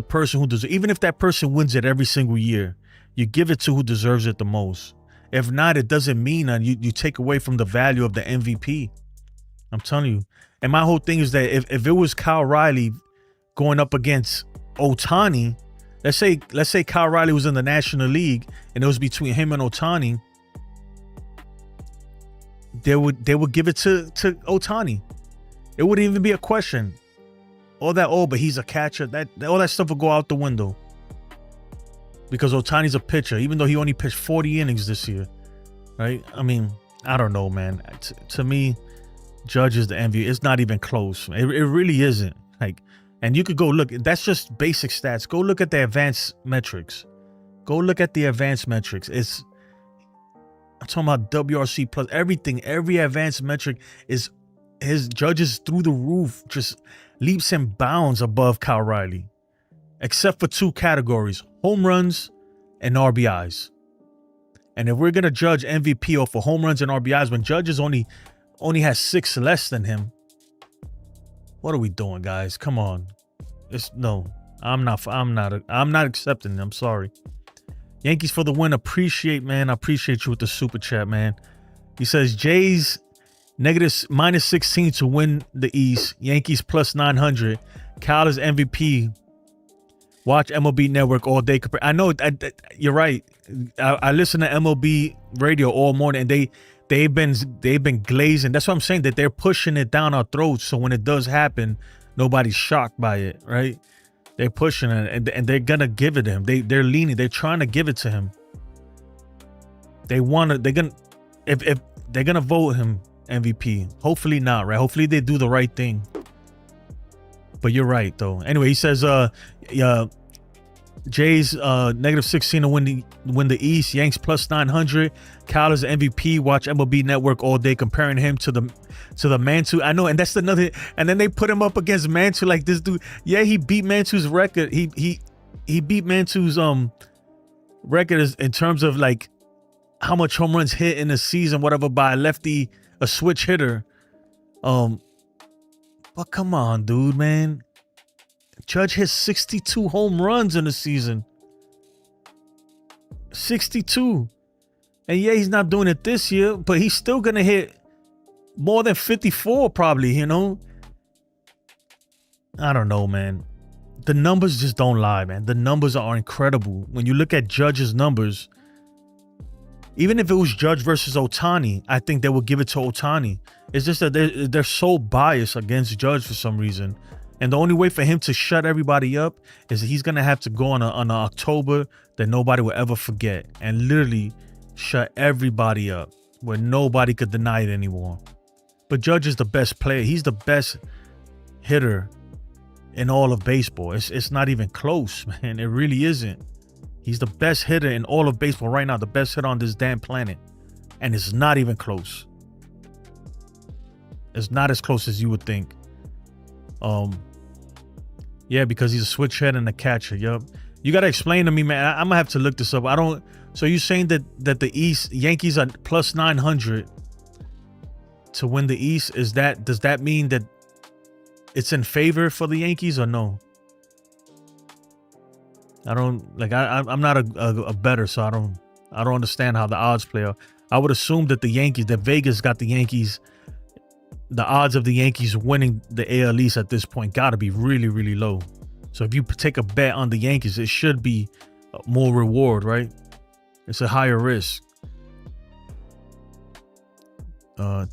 person who deserves it. Even if that person wins it every single year, you give it to who deserves it the most. If not, it doesn't mean that you take away from the value of the MVP. I'm telling you. And my whole thing is that if it was Kyle Riley going up against Ohtani, let's say Kyle Riley was in the National League and it was between him and Ohtani, they would give it to Ohtani. It wouldn't even be a question. But he's a catcher. All that stuff would go out the window. Because Ohtani's a pitcher, even though he only pitched 40 innings this year. Right? I mean, I don't know, man. To me, Judge is the MVP. It's not even close. It really isn't. Like, and you could go look. That's just basic stats. Go look at the advanced metrics. I'm talking about WRC plus everything. Every advanced metric is his. Judge is through the roof. Just leaps and bounds above Kyle Riley, except for 2 categories: home runs and RBIs. And if we're gonna judge MVP off for home runs and RBIs, when Judge is only has 6 less than him, what are we doing, guys? Come on. I'm not accepting it. I'm sorry. Yankees for the win. Appreciate you with the super chat, man. He says Jays -16 to win the East. Yankees +900. Kyle is MVP. Watch MLB Network all day. I know you're right. I listen to MLB radio all morning, and they've been glazing. That's what I'm saying, that they're pushing it down our throats. So when it does happen, nobody's shocked by it, right? They're pushing it, and they're gonna give it to him. They're leaning. They're trying to give it to him. If they're gonna vote him MVP. Hopefully not, right? Hopefully they do the right thing. But you're right, though. Anyway, he says, Jays -16 to win the East. Yanks +900. Kyle is the MVP. Watch MLB Network all day, comparing him to the Mantu. I know, and that's another. And then they put him up against Mantu, like this dude. Yeah, he beat Mantu's record. He beat Mantu's record in terms of like how much home runs hit in a season, whatever, by a lefty, a switch hitter. But come on, dude, man. Judge hit 62 home runs in the season. 62. And yeah, he's not doing it this year, but he's still going to hit more than 54 probably, you know? I don't know, man. the numbers just don't lie, man. The numbers are incredible. When you look at Judge's numbers, even if it was Judge versus Ohtani, I think they would give it to Ohtani. It's just that they're so biased against Judge for some reason. And the only way for him to shut everybody up is that he's going to have to go on an October that nobody will ever forget and literally shut everybody up where nobody could deny it anymore. But Judge is the best player. He's the best hitter in all of baseball. It's not even close, man. It really isn't. He's the best hitter in all of baseball right now, the best hitter on this damn planet. And it's not even close. It's not as close as you would think. Yeah, because he's a switch hitter and a catcher. Yup. You got to explain to me, man. I'm going to have to look this up. So you're saying that the East Yankees are plus 900 to win the East? Does that mean that it's in favor for the Yankees or no? I don't like. I'm not a bettor, so I don't understand how the odds play out. I would assume that that Vegas got the Yankees. The odds of the Yankees winning the AL East at this point got to be really, really low. So if you take a bet on the Yankees, it should be more reward, right? It's a higher risk.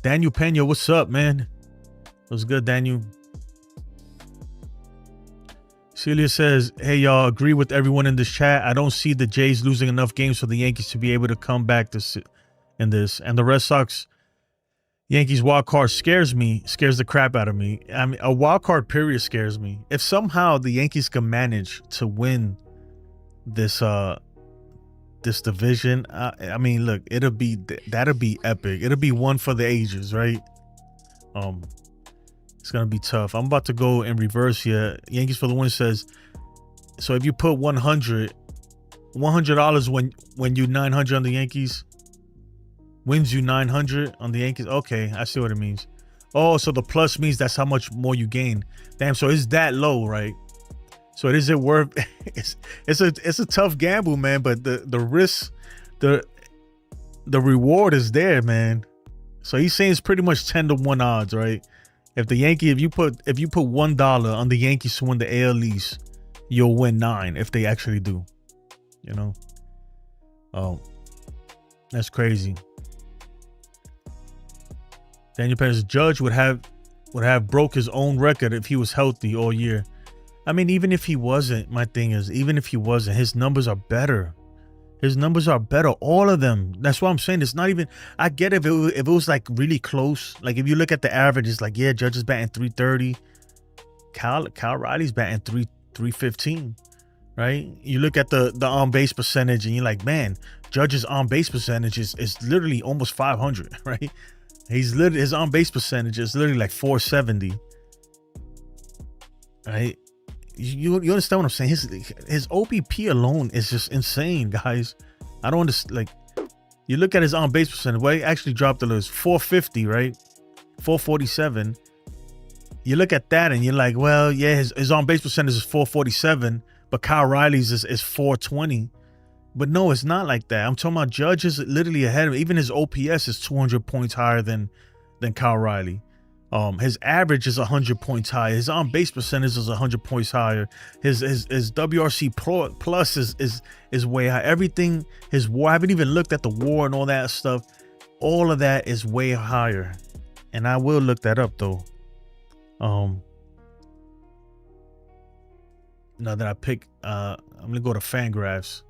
Daniel Pena, what's up, man? What's good, Daniel? Celia says, hey, y'all, agree with everyone in this chat. I don't see the Jays losing enough games for the Yankees to be able to come back in this. And the Red Sox Yankees wild card scares the crap out of me. I mean, a wild card period scares me. If somehow the Yankees can manage to win this division, I mean, look, that'll be epic. It'll be one for the ages, right? It's gonna be tough. I'm about to go in reverse here. Yankees for the win says, so if you put $100 when you 900 on the Yankees, wins you 900 on the Yankees. Okay, I see what it means. Oh, so the plus means that's how much more you gain. Damn, so it's that low, right? So is it worth? It's a tough gamble, man. But the risk, the reward is there, man. So he's saying it's pretty much 10-1 odds, right? If you put $1 on the Yankees to win the AL East, you'll win 9 if they actually do. You know. Oh, that's crazy. Daniel Perez Judge would have broke his own record if he was healthy all year. I mean, even if he wasn't, my thing is, even if he wasn't, his numbers are better. His numbers are better, all of them. That's what I'm saying. It's not even, I get if it was like really close. Like if you look at the average, it's like, yeah, Judge is batting 330. Kyle Riley's batting 315, right? You look at the on base percentage and you're like, man, Judge's on base percentage is literally almost 500, right? His on base percentage is literally like 470, right? You understand what I'm saying? His OBP alone is just insane, guys. I don't understand. Like, you look at his on base percentage. Well, he actually dropped a little. 450, right? 447. You look at that and you're like, well, yeah, his on base percentage is 447, but Kyle Riley's is 420. But no, it's not like that. I'm talking about Judge is literally ahead of him. Even his OPS is 200 points higher than Kyle Riley. His average is 100 points higher. His on base percentage is 100 points higher. His WRC plus is way high. Everything, his WAR, I haven't even looked at the WAR and all that stuff. All of that is way higher. And I will look that up though. Now that I pick, I'm gonna go to Fangraphs.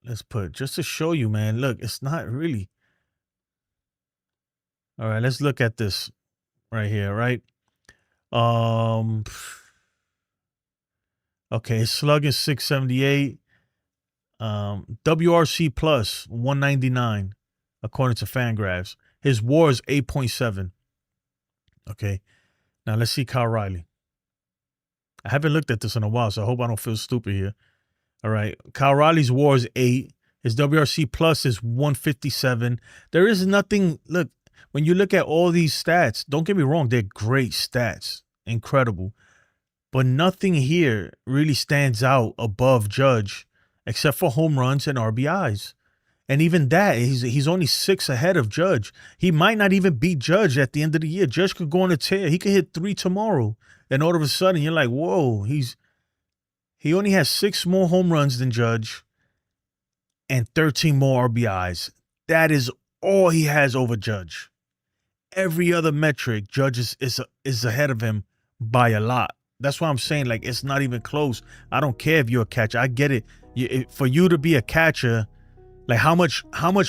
Let's put, just to show you, man. Look, it's not really. All right, let's look at this right here, right? Okay, slugging 678. WRC plus 199, according to Fangraphs. His WAR is 8.7. Okay, now let's see Kyle Riley. I haven't looked at this in a while, so I hope I don't feel stupid here. All right, Kyle Riley's WAR is 8. His WRC plus is 157. There is nothing. Look, when you look at all these stats, don't get me wrong, they're great stats, incredible, but nothing here really stands out above Judge, except for home runs and RBIs. And even that, he's only 6 ahead of Judge. He might not even beat Judge at the end of the year. Judge could go on a tear. He could hit 3 tomorrow. And all of a sudden, you're like, whoa, he only has 6 more home runs than Judge and 13 more RBIs. That is all he has over Judge. Every other metric, Judge is ahead of him by a lot. That's why I'm saying, like, it's not even close. I don't care if you're a catcher. I get it. For you to be a catcher, like, how much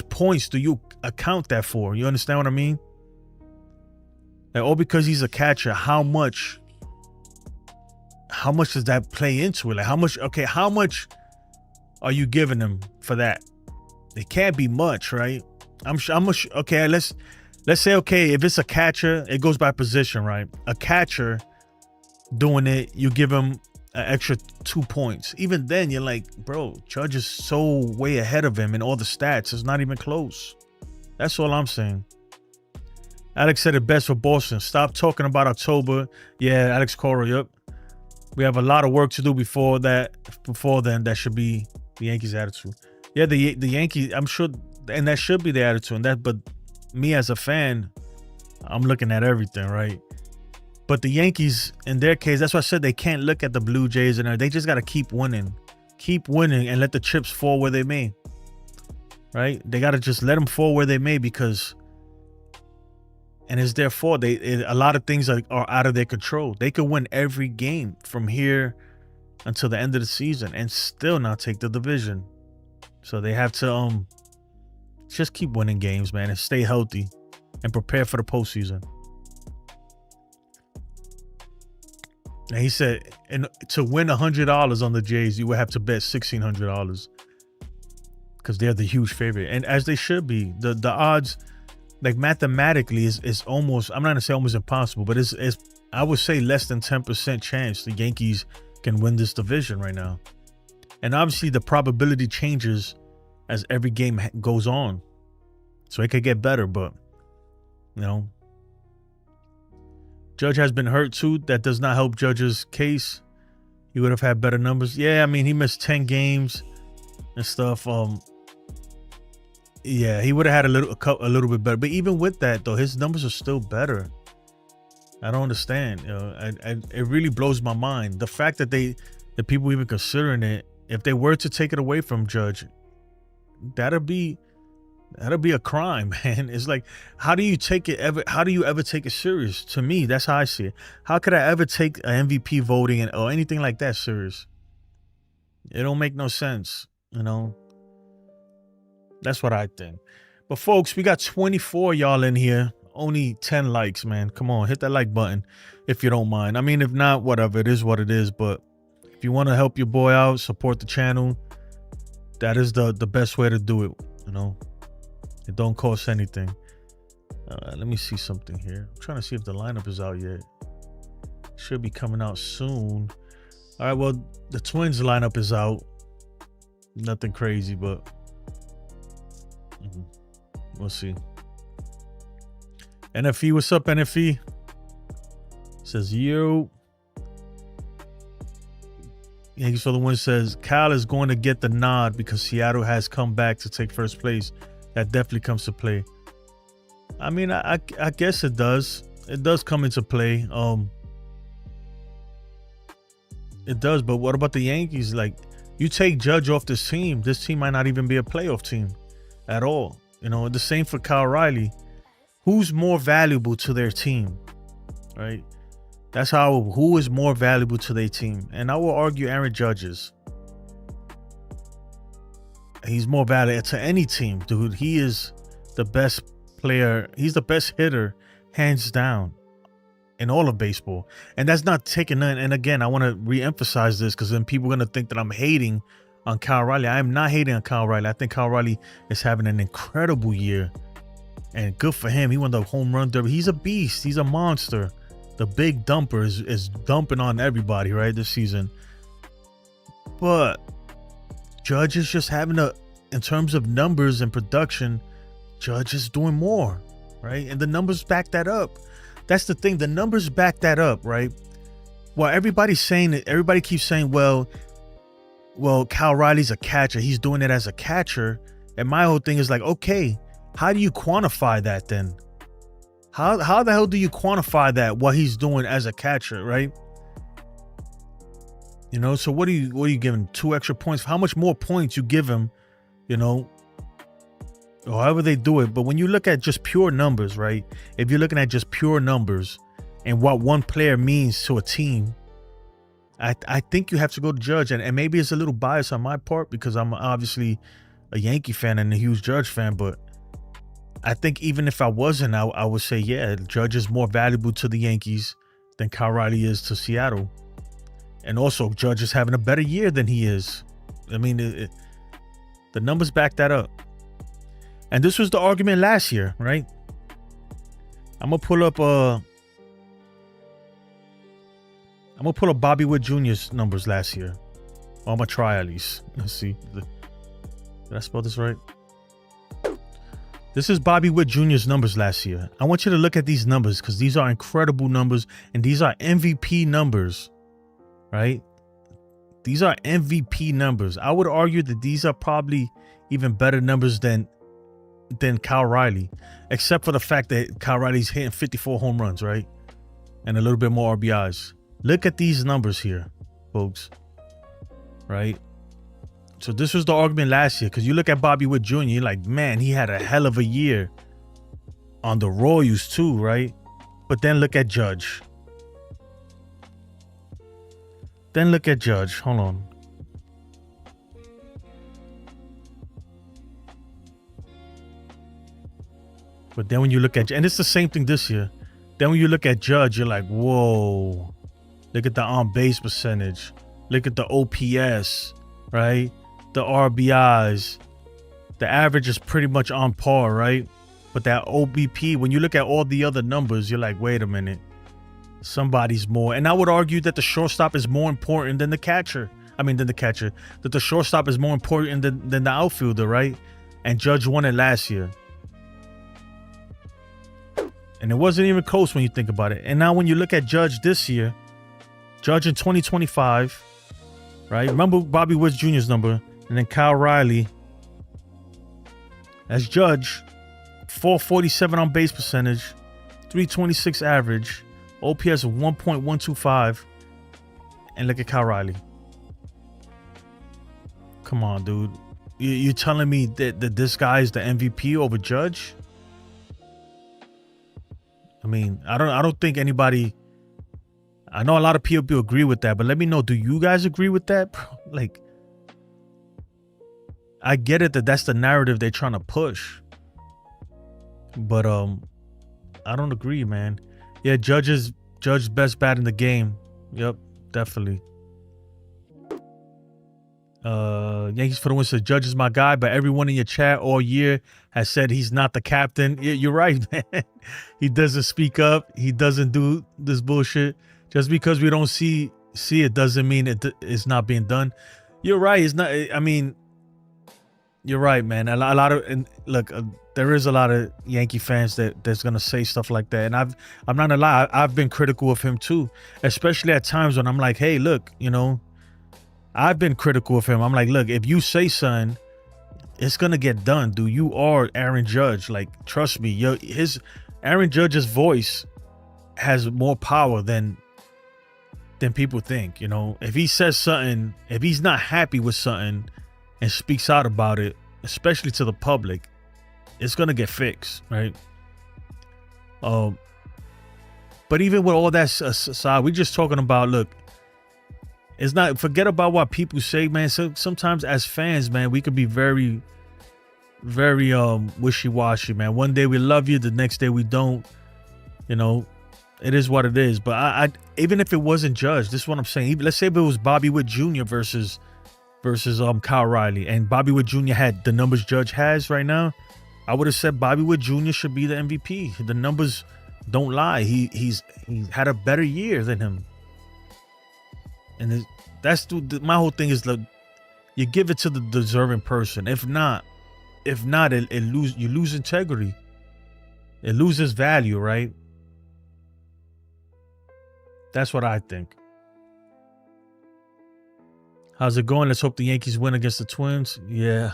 points do you account that for? You understand what I mean? Like, all because he's a catcher, how much does that play into it? Like, how much are you giving him for that? It can't be much, right? Okay, let's say, okay, if it's a catcher, it goes by position, right? A catcher doing it, you give him an extra 2 points. Even then, you're like, bro, Judge is so way ahead of him in all the stats. It's not even close. That's all I'm saying. Alex said it best for Boston. Stop talking about October. Yeah, Alex Cora, yep. We have a lot of work to do before then. That should be the Yankees' attitude. Yeah, the Yankees, I'm sure, and that should be the attitude. But me as a fan, I'm looking at everything, right? But the Yankees, in their case, that's why I said they can't look at the Blue Jays and they just got to keep winning and let the chips fall where they may, right? They got to just let them fall where they may because, and it's their fault. A lot of things are out of their control. They could win every game from here until the end of the season and still not take the division. So they have to just keep winning games, man, and stay healthy and prepare for the postseason. And he said, and to win $100 on the Jays, you would have to bet $1,600 because they're the huge favorite, and as they should be. The odds, like, mathematically, is almost, I'm not gonna say almost impossible, but it's I would say less than 10% chance the Yankees can win this division right now. And obviously, the probability changes as every game goes on, so it could get better. But you know, Judge has been hurt too. That does not help Judge's case. He would have had better numbers. Yeah, I mean, he missed 10 games and stuff. Yeah, he would have had a little bit better. But even with that, though, his numbers are still better. I don't understand. You know, it really blows my mind. The fact that the people even considering it, if they were to take it away from Judge, that'd be a crime, man. It's like, how do you ever take it serious? To me, that's how I see it. How could I ever take an MVP voting or anything like that serious? It don't make no sense, you know? That's what I think. But folks, we got 24 y'all in here. Only 10 likes, man. Come on, hit that like button if you don't mind. I mean, if not, whatever. It is what it is. But if you want to help your boy out, support the channel, that is the best way to do it, you know? It don't cost anything. Let me see something here. I'm trying to see if the lineup is out yet. Should be coming out soon. All right, well, the Twins lineup is out. Nothing crazy, but we'll see. NFE, what's up, NFE? Says, yo. Yankees for the win says, Kyle is going to get the nod because Seattle has come back to take first place. That definitely comes to play. I mean, I guess it does. It does come into play. It does, but what about the Yankees? Like, you take Judge off this team might not even be a playoff team at all. You know, the same for Kyle Riley. Who's more valuable to their team, right? That's who is more valuable to their team. And I will argue Aaron Judge is. He's more valuable to any team, dude. He is the best player. He's the best hitter, hands down, in all of baseball. And that's not taking none. And again, I want to re-emphasize this because then people are going to think that I'm hating on Kyle Riley. I am not hating on Kyle Riley. I think Kyle Riley is having an incredible year. And good for him. He won the home run derby. He's a beast. He's a monster. The big dumper is dumping on everybody, right, this season. But Judge is just having in terms of numbers and production, Judge is doing more, right? And the numbers back that up. That's the thing. The numbers back that up, right? Well, everybody keeps saying, well, Kyle Riley's a catcher. He's doing it as a catcher. And my whole thing is like, okay, how do you quantify that then? How the hell do you quantify that, what he's doing as a catcher, right? You know, so what are you giving? 2 extra points? How much more points you give him, you know, or however they do it. But when you look at just pure numbers, right? If you're looking at just pure numbers and what one player means to a team, I think you have to go to Judge. And maybe it's a little bias on my part because I'm obviously a Yankee fan and a huge Judge fan, but I think even if I wasn't, I would say, yeah, Judge is more valuable to the Yankees than Kyle Riley is to Seattle. And also, Judge is having a better year than he is. I mean, the numbers back that up. And this was the argument last year, right? I'm gonna pull up Bobby Witt Jr.'s numbers last year. Or I'm gonna try at least. Let's see. Did I spell this right? This is Bobby Witt Jr.'s numbers last year. I want you to look at these numbers because these are incredible numbers and these are MVP numbers, right? These are MVP numbers. I would argue that these are probably even better numbers than Kyle Riley, except for the fact that Kyle Riley's hitting 54 home runs, right? And a little bit more RBIs. Look at these numbers here, folks, right? So this was the argument last year because you look at Bobby Witt Jr., you're like, man, he had a hell of a year on the Royals too, right? But then look at Judge. Hold on. But then when you look at, and it's the same thing this year. Then when you look at Judge, you're like, whoa. Look at the on-base percentage. Look at the OPS, right? The RBIs. The average is pretty much on par, right? But that OBP, when you look at all the other numbers, you're like, wait a minute. Somebody's more. And I would argue that the shortstop is more important than the catcher. That the shortstop is more important than the outfielder, right? And Judge won it last year. And it wasn't even close when you think about it. And now when you look at Judge this year, Judge in 2025, right? Remember Bobby Witt Jr.'s number. And then Kyle Riley as Judge, 447 on base percentage, 326 average, OPS of 1.125. And look at Kyle Riley. Come on, dude. You're telling me that this guy is the MVP over Judge? I mean, I don't think anybody. I know a lot of people agree with that, but let me know. Do you guys agree with that, bro? Like, I get it that that's the narrative they're trying to push, but I don't agree, man. Yeah, Judge's best bat in the game. Yep, definitely. Yankees for the win says Judge is my guy, but everyone in your chat all year has said he's not the captain. You're right, man. He doesn't speak up. He doesn't do this bullshit. Just because we don't see it doesn't mean it's not being done. You're right. It's not. I mean, you're right, man. A lot of, and look, there is a lot of Yankee fans that's gonna say stuff like that, and I'm not gonna lie. I've been critical of him too, especially at times when I'm like, hey, look, you know, I've been critical of him. I'm like, look, if you say something, it's gonna get done, dude. You are Aaron Judge. Like, trust me, Aaron Judge's voice has more power than people think. You know, if he says something, if he's not happy with something and speaks out about it, especially to the public, it's gonna get fixed, right? But even with all that aside, we're just talking about, look, it's not, forget about what people say, man. So sometimes as fans, man, we could be very, very wishy-washy, man. One day we love you, the next day we don't. You know, it is what it is. But I even if it wasn't Judge, this is what I'm saying. Let's say if it was Bobby Witt Jr. versus Kyle Riley, and Bobby Witt Jr. had the numbers Judge has right now, I would have said Bobby Witt Jr. should be the MVP. The numbers don't lie. He's had a better year than him. And that's my whole thing is, look, you give it to the deserving person. If not, you lose integrity. It loses value, right? That's what I think. How's it going? Let's hope the Yankees win against the Twins. Yeah.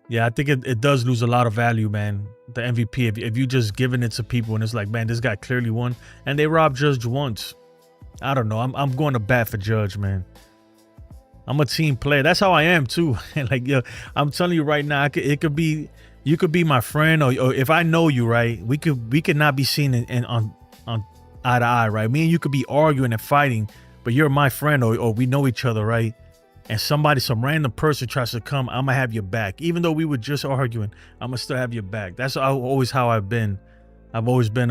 Yeah, I think it does lose a lot of value, man. The MVP, if you just giving it to people and it's like, man, this guy clearly won, and they robbed Judge once. I don't know. I'm going to bat for Judge, man. I'm a team player. That's how I am too. Like, yo, I'm telling you right now, it could be, you could be my friend, or if I know you, right, we could not be seen on eye to eye, right? Me and you could be arguing and fighting, but you're my friend, or we know each other, right? And some random person tries to come, I'm gonna have your back. Even though we were just arguing, I'm gonna still have your back. That's always how I've been. I've always been,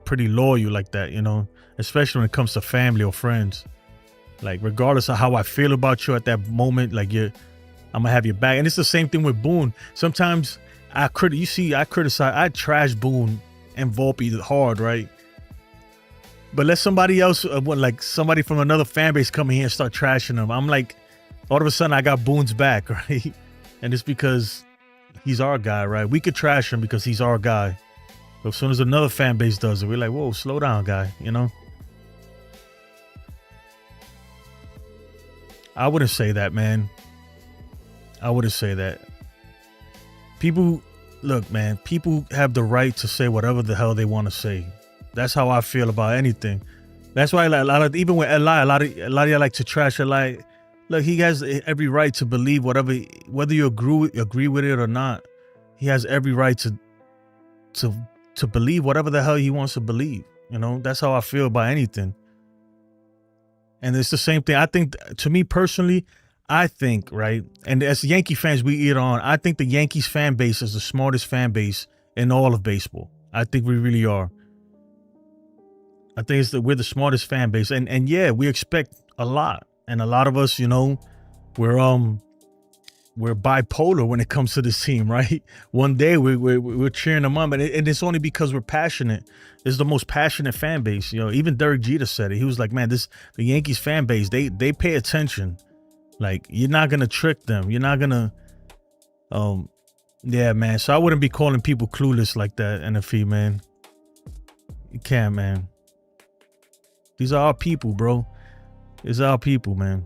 pretty loyal like that, especially when it comes to family or friends. Like, regardless of how I feel about you at that moment, like, I'm gonna have your back. And it's the same thing with Boone. Sometimes I criticize, I trash Boone and Volpe hard, right? But let somebody else, like somebody from another fan base come in here and start trashing them. I'm like, all of a sudden I got Boone's back, right? And it's because he's our guy, right? We could trash him because he's our guy. But as soon as another fan base does it, we're like, whoa, slow down, guy, I wouldn't say that, man. I wouldn't say that. People have the right to say whatever the hell they want to say. That's how I feel about anything. That's why even with Eli, a lot of you like to trash Eli. Look, he has every right to believe whether you agree with it or not. He has every right to believe whatever the hell he wants to believe. That's how I feel about anything. And it's the same thing. I think, to me personally, right, and as Yankee fans, we eat on. I think the Yankees fan base is the smartest fan base in all of baseball. I think we really are. I think we're the smartest fan base, and yeah, we expect a lot, and a lot of us, we're bipolar when it comes to this team, right? One day we're cheering them on, and it's only because we're passionate. It's the most passionate fan base, Even Derek Jeter said it. He was like, man, the Yankees fan base, they pay attention. Like, you're not gonna trick them. You're not gonna, yeah, man. So I wouldn't be calling people clueless like that, NFE, man. You can't, man. These are our people, bro. These are our people, man.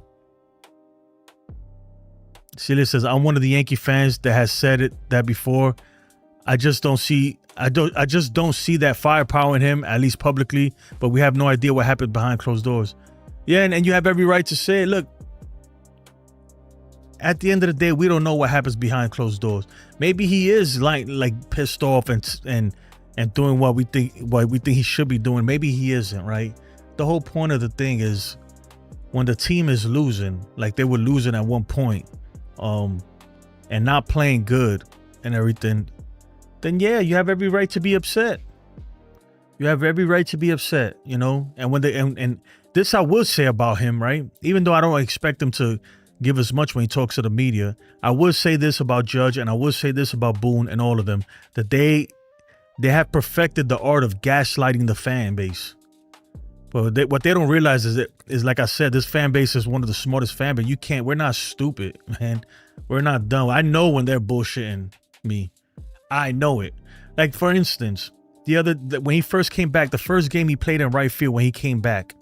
Celia says, I'm one of the Yankee fans that has said that before. I just don't see that firepower in him, at least publicly, but we have no idea what happened behind closed doors. Yeah, and you have every right to say it. Look, at the end of the day, we don't know what happens behind closed doors. Maybe he is like pissed off and doing what we think he should be doing. Maybe he isn't, right? The whole point of the thing is, when the team is losing, like they were losing at one point, and not playing good and everything, then yeah, you have every right to be upset. You have every right to be upset, And when and this I will say about him, right? Even though I don't expect him to give as much when he talks to the media, I will say this about Judge, and I will say this about Boone and all of them, that they have perfected the art of gaslighting the fan base. But what they don't realize is like I said, this fan base is one of the smartest fan base. We're not stupid, man. We're not dumb. I know when they're bullshitting me. I know it. Like, for instance, when he first came back, the first game he played in right field when he came back,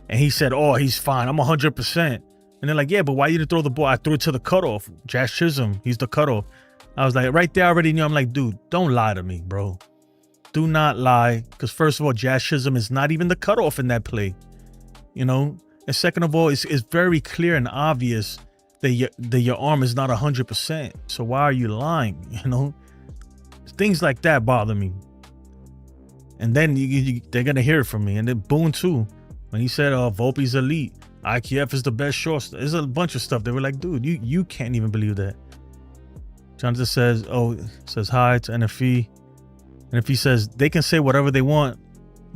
and he said, oh, he's fine, I'm 100%. And they're like, yeah, but why you didn't throw the ball? I threw it to the cutoff. Jazz Chisholm, he's the cutoff. I was like, right there, I already knew. I'm like, dude, don't lie to me, bro. Do not lie, because first of all, Jazz Chisholm is not even the cutoff in that play, And second of all, it's very clear and obvious that your arm is not 100%. So why are you lying? Things like that bother me. And then they're gonna hear it from me. And then Boone too, when he said, Volpe's elite, IQF is the best shortstop. There's a bunch of stuff. They were like, dude, you can't even believe that. Jonathan says hi to NFE. And if he says they can say whatever they want,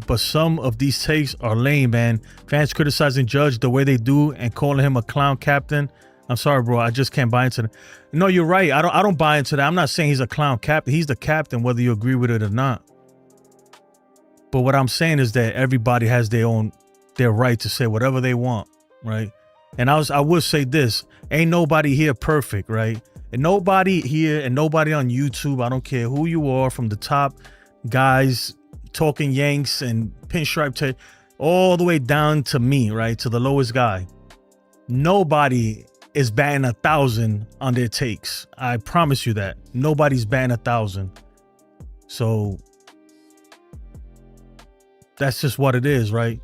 but some of these takes are lame, man. Fans criticizing Judge the way they do and calling him a clown captain. I'm sorry, bro. I just can't buy into that. No, you're right. I don't buy into that. I'm not saying he's a clown captain. He's the captain, whether you agree with it or not. But what I'm saying is that everybody has their right to say whatever they want, right? And I would say this: ain't nobody here perfect, right? And nobody here and nobody on YouTube, I don't care who you are, from the top guys talking Yanks and pinstripe all the way down to me, right? To the lowest guy. Nobody is batting 1,000 on their takes. I promise you that. Nobody's batting 1,000. So that's just what it is, right?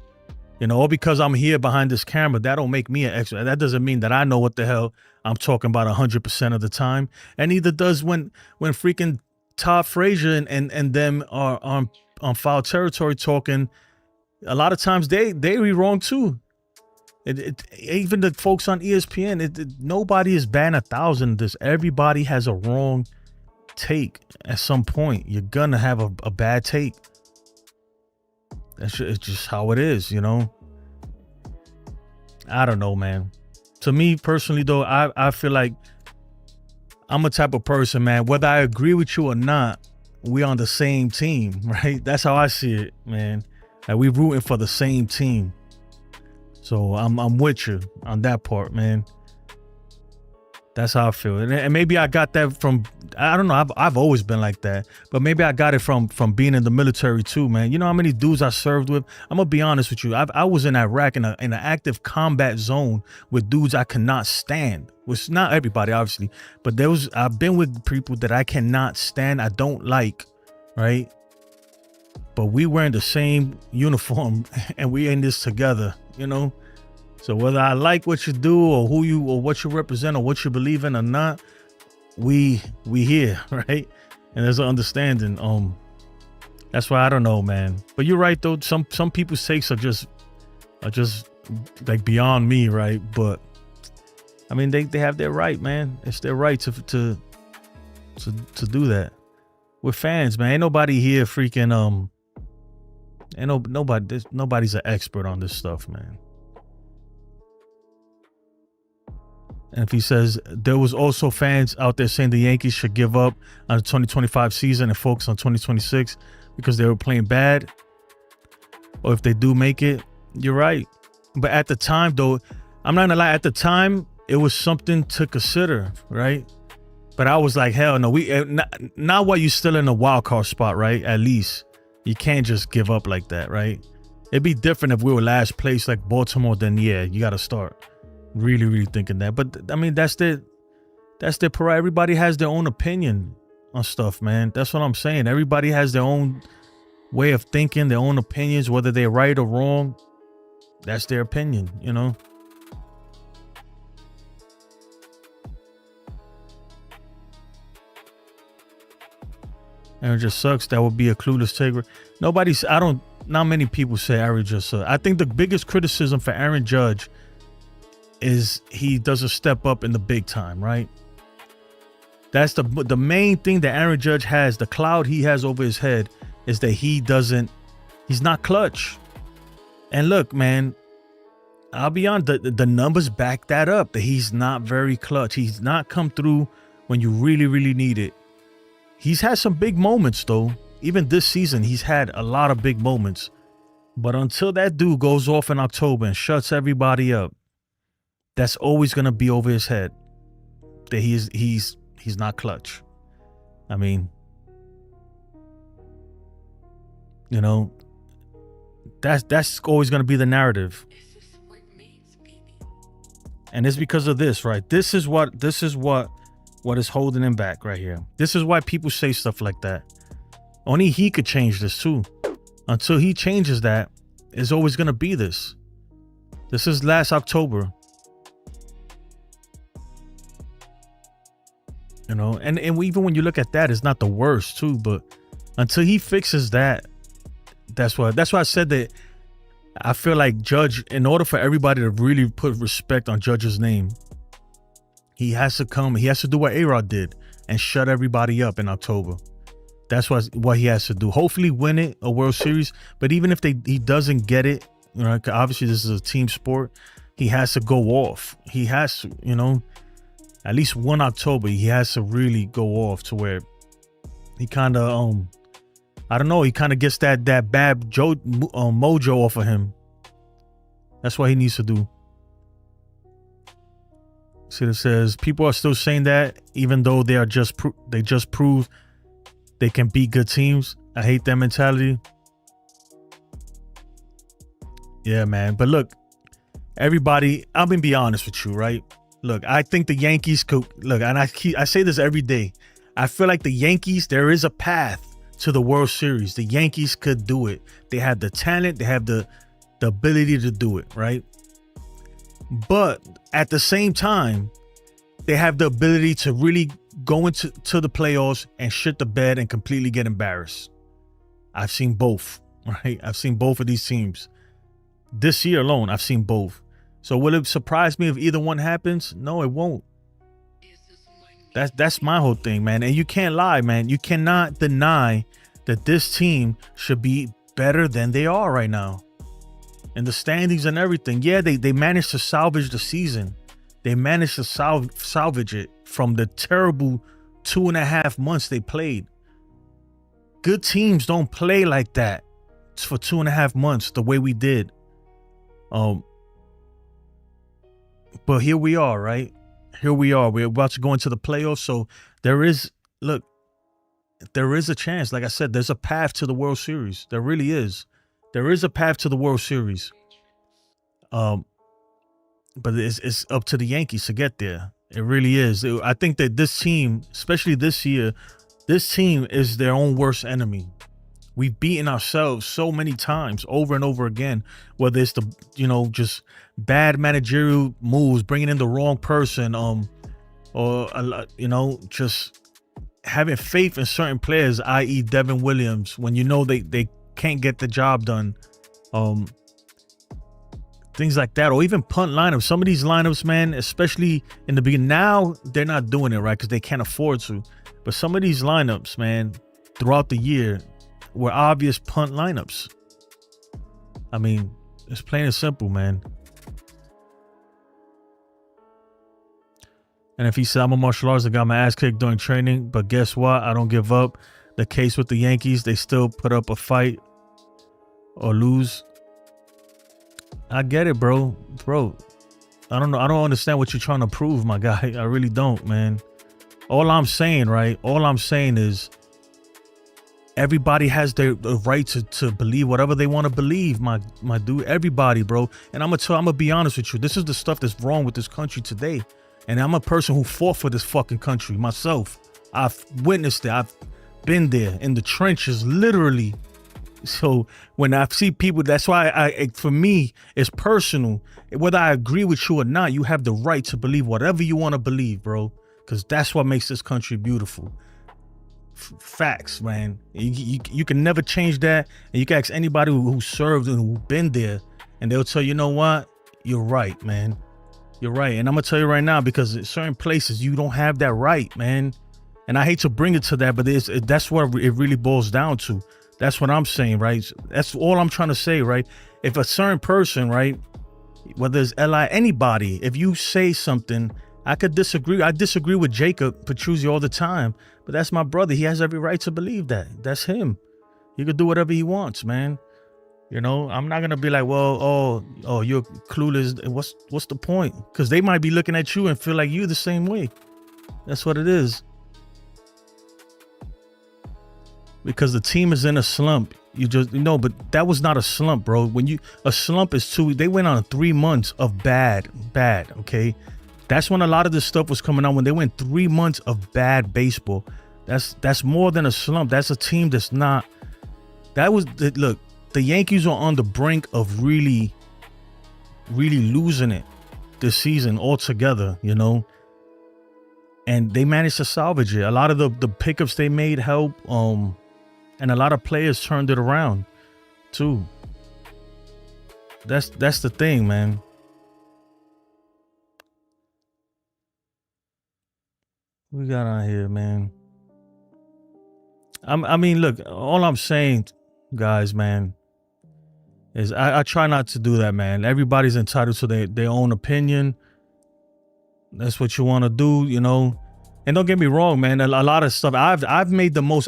You know, all because I'm here behind this camera, that don't make me an expert. That doesn't mean that I know what the hell I'm talking about 100% of the time. And neither does when freaking Todd Frazier and them are on foul territory talking. A lot of times they be wrong too. Even the folks on ESPN, nobody is batting 1,000. This everybody has a wrong take at some point. You're gonna have a bad take. It's just how it is, you know. I don't know, man. To me personally, though, I feel like I'm a type of person, man. Whether I agree with you or not, we on the same team, right? That's how I see it, man. Like we rooting for the same team. So I'm with you on that part, man. That's how I feel. And maybe I got that from, I don't know, I've always been like that. But maybe I got it from being in the military too, man. You know how many dudes I served with? I'm going to be honest with you. I was in Iraq in an active combat zone with dudes I cannot stand. Which not everybody, obviously. But I've been with people that I cannot stand, I don't like, right? But we wearing the same uniform and we in this together, you know? So whether I like what you do or who you or what you represent or what you believe in or not, we here, right? And there's an understanding. That's why I don't know, man. But you're right though. Some people's takes are just like beyond me, right? But I mean, they have their right, man. It's their right to do that. We're fans, man. Ain't nobody here freaking nobody's an expert on this stuff, man. And if he says there was also fans out there saying the Yankees should give up on the 2025 season and focus on 2026 because they were playing bad, or if they do make it, you're right. But at the time, though, I'm not gonna lie, at the time, it was something to consider, right? But I was like, hell no, not while you're still in a wild card spot, right? At least you can't just give up like that, right? It'd be different if we were last place like Baltimore, then yeah, you got to start really thinking that. But I mean, that's their pride. Everybody has their own opinion on stuff, man. That's what I'm saying. Everybody has their own way of thinking, their own opinions, whether they're right or wrong. That's their opinion, you know. And it just sucks. That would be a clueless taker. Not many people say Aaron Judge. I think the biggest criticism for Aaron Judge is he doesn't step up in the big time, right? That's the main thing that Aaron Judge has. The cloud he has over his head is that he's not clutch. And look, man, I'll be honest, the numbers back that up, that he's not very clutch. He's not come through when you really need it. He's had some big moments, though. Even this season, he's had a lot of big moments. But until that dude goes off in October and shuts everybody up, that's always going to be over his head that he's not clutch. I mean, you know, that's always going to be the narrative. And it's because of this, right? This is what is holding him back right here. This is why people say stuff like that. Only he could change this too. Until he changes that, it's always going to be this. This is last October. You know, and even when you look at that, it's not the worst too, but until he fixes that, that's why I said that I feel like Judge, in order for everybody to really put respect on Judge's name, he has to do what A-Rod did and shut everybody up in October. That's what he has to do. Hopefully win it, a World Series. But even if he doesn't get it, you know, obviously this is a team sport, he has to go off. He has to, you know, at least 1 October, he has to really go off to where he kind of, I don't know, he kind of gets that bad mojo off of him. That's what he needs to do. See, it says people are still saying that even though they just prove they can beat good teams. I hate that mentality. Yeah, man. But look, everybody, I'm gonna be honest with you, right? Look, I think the Yankees could look, and I say this every day. I feel like the Yankees, there is a path to the World Series. The Yankees could do it. They have the talent, they have the ability to do it, right? But at the same time, they have the ability to really go into the playoffs and shit the bed and completely get embarrassed. I've seen both, right? I've seen both of these teams. This year alone, I've seen both. So will it surprise me if either one happens? No, it won't. That's my whole thing, man. And you can't lie, man. You cannot deny that this team should be better than they are right now. And the standings and everything. Yeah, they managed to salvage the season. They managed to salvage it from the terrible 2.5 months they played. Good teams don't play like that for 2.5 months the way we did. But here we are, right? Here we are. We're about to go into the playoffs. So there is a chance. Like I said, there's a path to the World Series. There really is. There is a path to the World Series. But it's up to the Yankees to get there. It really is. I think that this team, especially this year, this team is their own worst enemy. We've beaten ourselves so many times over and over again, whether it's just bad managerial moves, bringing in the wrong person, or just having faith in certain players, i.e. Devin Williams, when you know they can't get the job done. Things like that, or even punt lineups. Some of these lineups, man, especially in the beginning, now they're not doing it right because they can't afford to. But some of these lineups, man, throughout the year were obvious punt lineups. I mean, it's plain and simple, man. And if he said, I'm a martial artist, I got my ass kicked during training, but guess what? I don't give up. The case with the Yankees, they still put up a fight or lose. I get it, bro. I don't know. I don't understand what you're trying to prove, my guy. I really don't, man. All I'm saying, right? All I'm saying is everybody has the right to believe whatever they want to believe, my dude. Everybody, bro. And I'm gonna be honest with you. This is the stuff that's wrong with this country today. And I'm a person who fought for this fucking country myself. I've witnessed it. I've been there in the trenches, literally. So when I see people, that's why for me, it's personal. Whether I agree with you or not, you have the right to believe whatever you want to believe, bro. Because that's what makes this country beautiful. Facts, man. You can never change that. And you can ask anybody who served and who's been there, and they'll tell you, know what? You're right, man. You're right. And I'm going to tell you right now, because in certain places, you don't have that right, man. And I hate to bring it to that, but that's what it really boils down to. That's what I'm saying, right? That's all I'm trying to say, right? If a certain person, right, whether it's anybody, if you say something, I could disagree. I disagree with Jacob Petruzzi all the time, but that's my brother. He has every right to believe that. That's him. He could do whatever he wants, man. You know, I'm not gonna be like, well, oh, you're clueless. What's the point? Because they might be looking at you and feel like you the same way. That's what it is. Because the team is in a slump. But that was not a slump, bro. A slump is they went on 3 months of bad, okay? That's when a lot of this stuff was coming out, when they went 3 months of bad baseball. That's more than a slump. That's a team that's not. Look, the Yankees are on the brink of really, really losing it this season altogether, you know? And they managed to salvage it. A lot of the pickups they made help, and a lot of players turned it around too. That's the thing, man. We got on here, man. I mean, look, all I'm saying, guys, man, is I try not to do that, man. Everybody's entitled to their own opinion. That's what you want to do, you know. And don't get me wrong, man. A lot of stuff I've made the most.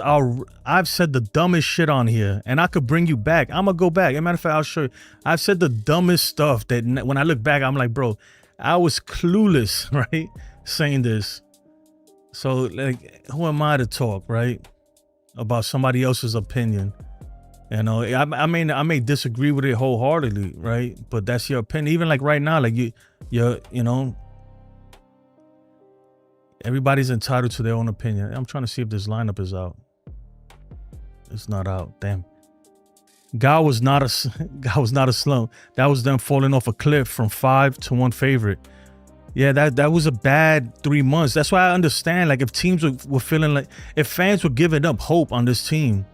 I've said the dumbest shit on here, and I could bring you back. I'm gonna go back. As a matter of fact, I'll show you. I've said the dumbest stuff that when I look back, I'm like, bro, I was clueless, right? Saying this. So, like, who am I to talk, right, about somebody else's opinion? You know, I may disagree with it wholeheartedly, right? But that's your opinion. Even like right now, like you know, Everybody's entitled to their own opinion. I'm trying to see if this lineup is out. It's not out. Damn. God was not a slump. That was them falling off a cliff from 5 to 1 favorite. Yeah, that was a bad 3 months. That's why I understand. Like, if teams were feeling like, if fans were giving up hope on this team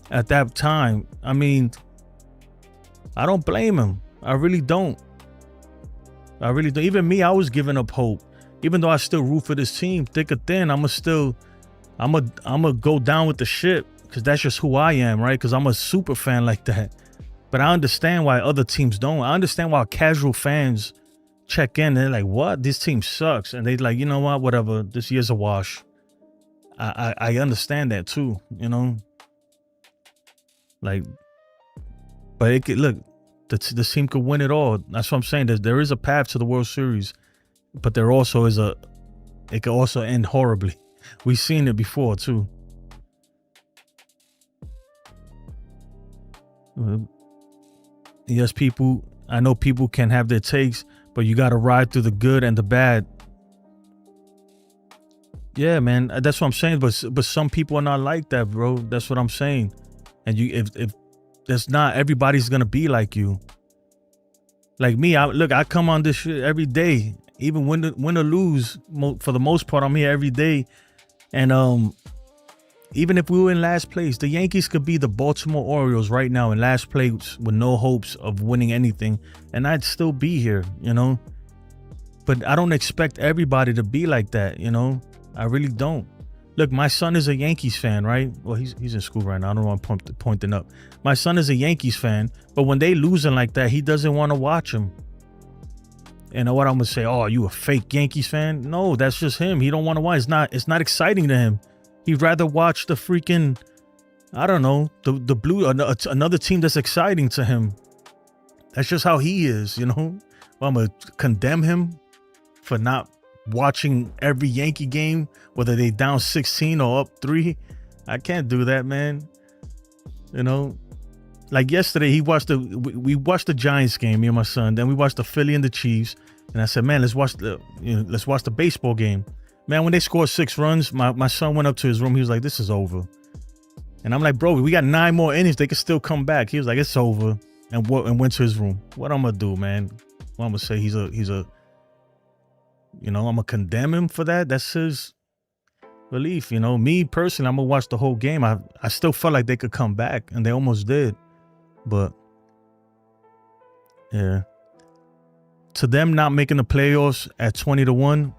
at that time, I mean, I don't blame him. I really don't. I really don't. Even me, I was giving up hope. Even though I still root for this team, thick or thin, I'ma go down with the ship, because that's just who I am, right? Because I'm a super fan like that. But I understand why other teams don't. I understand why casual fans check in and they're like, what? This team sucks. And they like, you know what? Whatever. This year's a wash. I understand that too, you know? Like, but it could, look, the team could win it all. That's what I'm saying. There is a path to the World Series, but there also is it could also end horribly. We've seen it before too. Yes, I know people can have their takes, but you got to ride through the good and the bad. Yeah, man, that's what I'm saying. But some people are not like that, bro. That's what I'm saying. And if that's not, everybody's gonna be like you. Like me, I come on this shit every day, even win or lose. For the most part, I'm here every day. And even if we were in last place, the Yankees could be the Baltimore Orioles right now in last place with no hopes of winning anything, and I'd still be here, you know. But I don't expect everybody to be like that, you know. I really don't. Look, my son is a Yankees fan, right? Well, he's in school right now. I don't know why I'm pointing up. My son is a Yankees fan, but when they losing like that, he doesn't want to watch them. And what I'm gonna say? Oh, you a fake Yankees fan? No, that's just him. He don't want to watch. It's not exciting to him. He'd rather watch the freaking, I don't know, the blue, another team that's exciting to him. That's just how he is, you know. Well, I'm gonna condemn him for not watching every Yankee game, whether they down 16 or up 3. I can't do that, man. You know, like yesterday, we watched the Giants game, me and my son. Then we watched the Philly and the Chiefs, and I said, man, let's watch the baseball game. Man, when they scored 6 runs, my son went up to his room. He was like, this is over. And I'm like, bro, we got 9 more innings. They could still come back. He was like, it's over. And went to his room. What I'm going to do, man? Well, I'm going to say he's a, you know, I'm going to condemn him for that. That's his belief. You know, me personally, I'm going to watch the whole game. I still felt like they could come back, and they almost did. But, yeah. To them not making the playoffs at 20-1,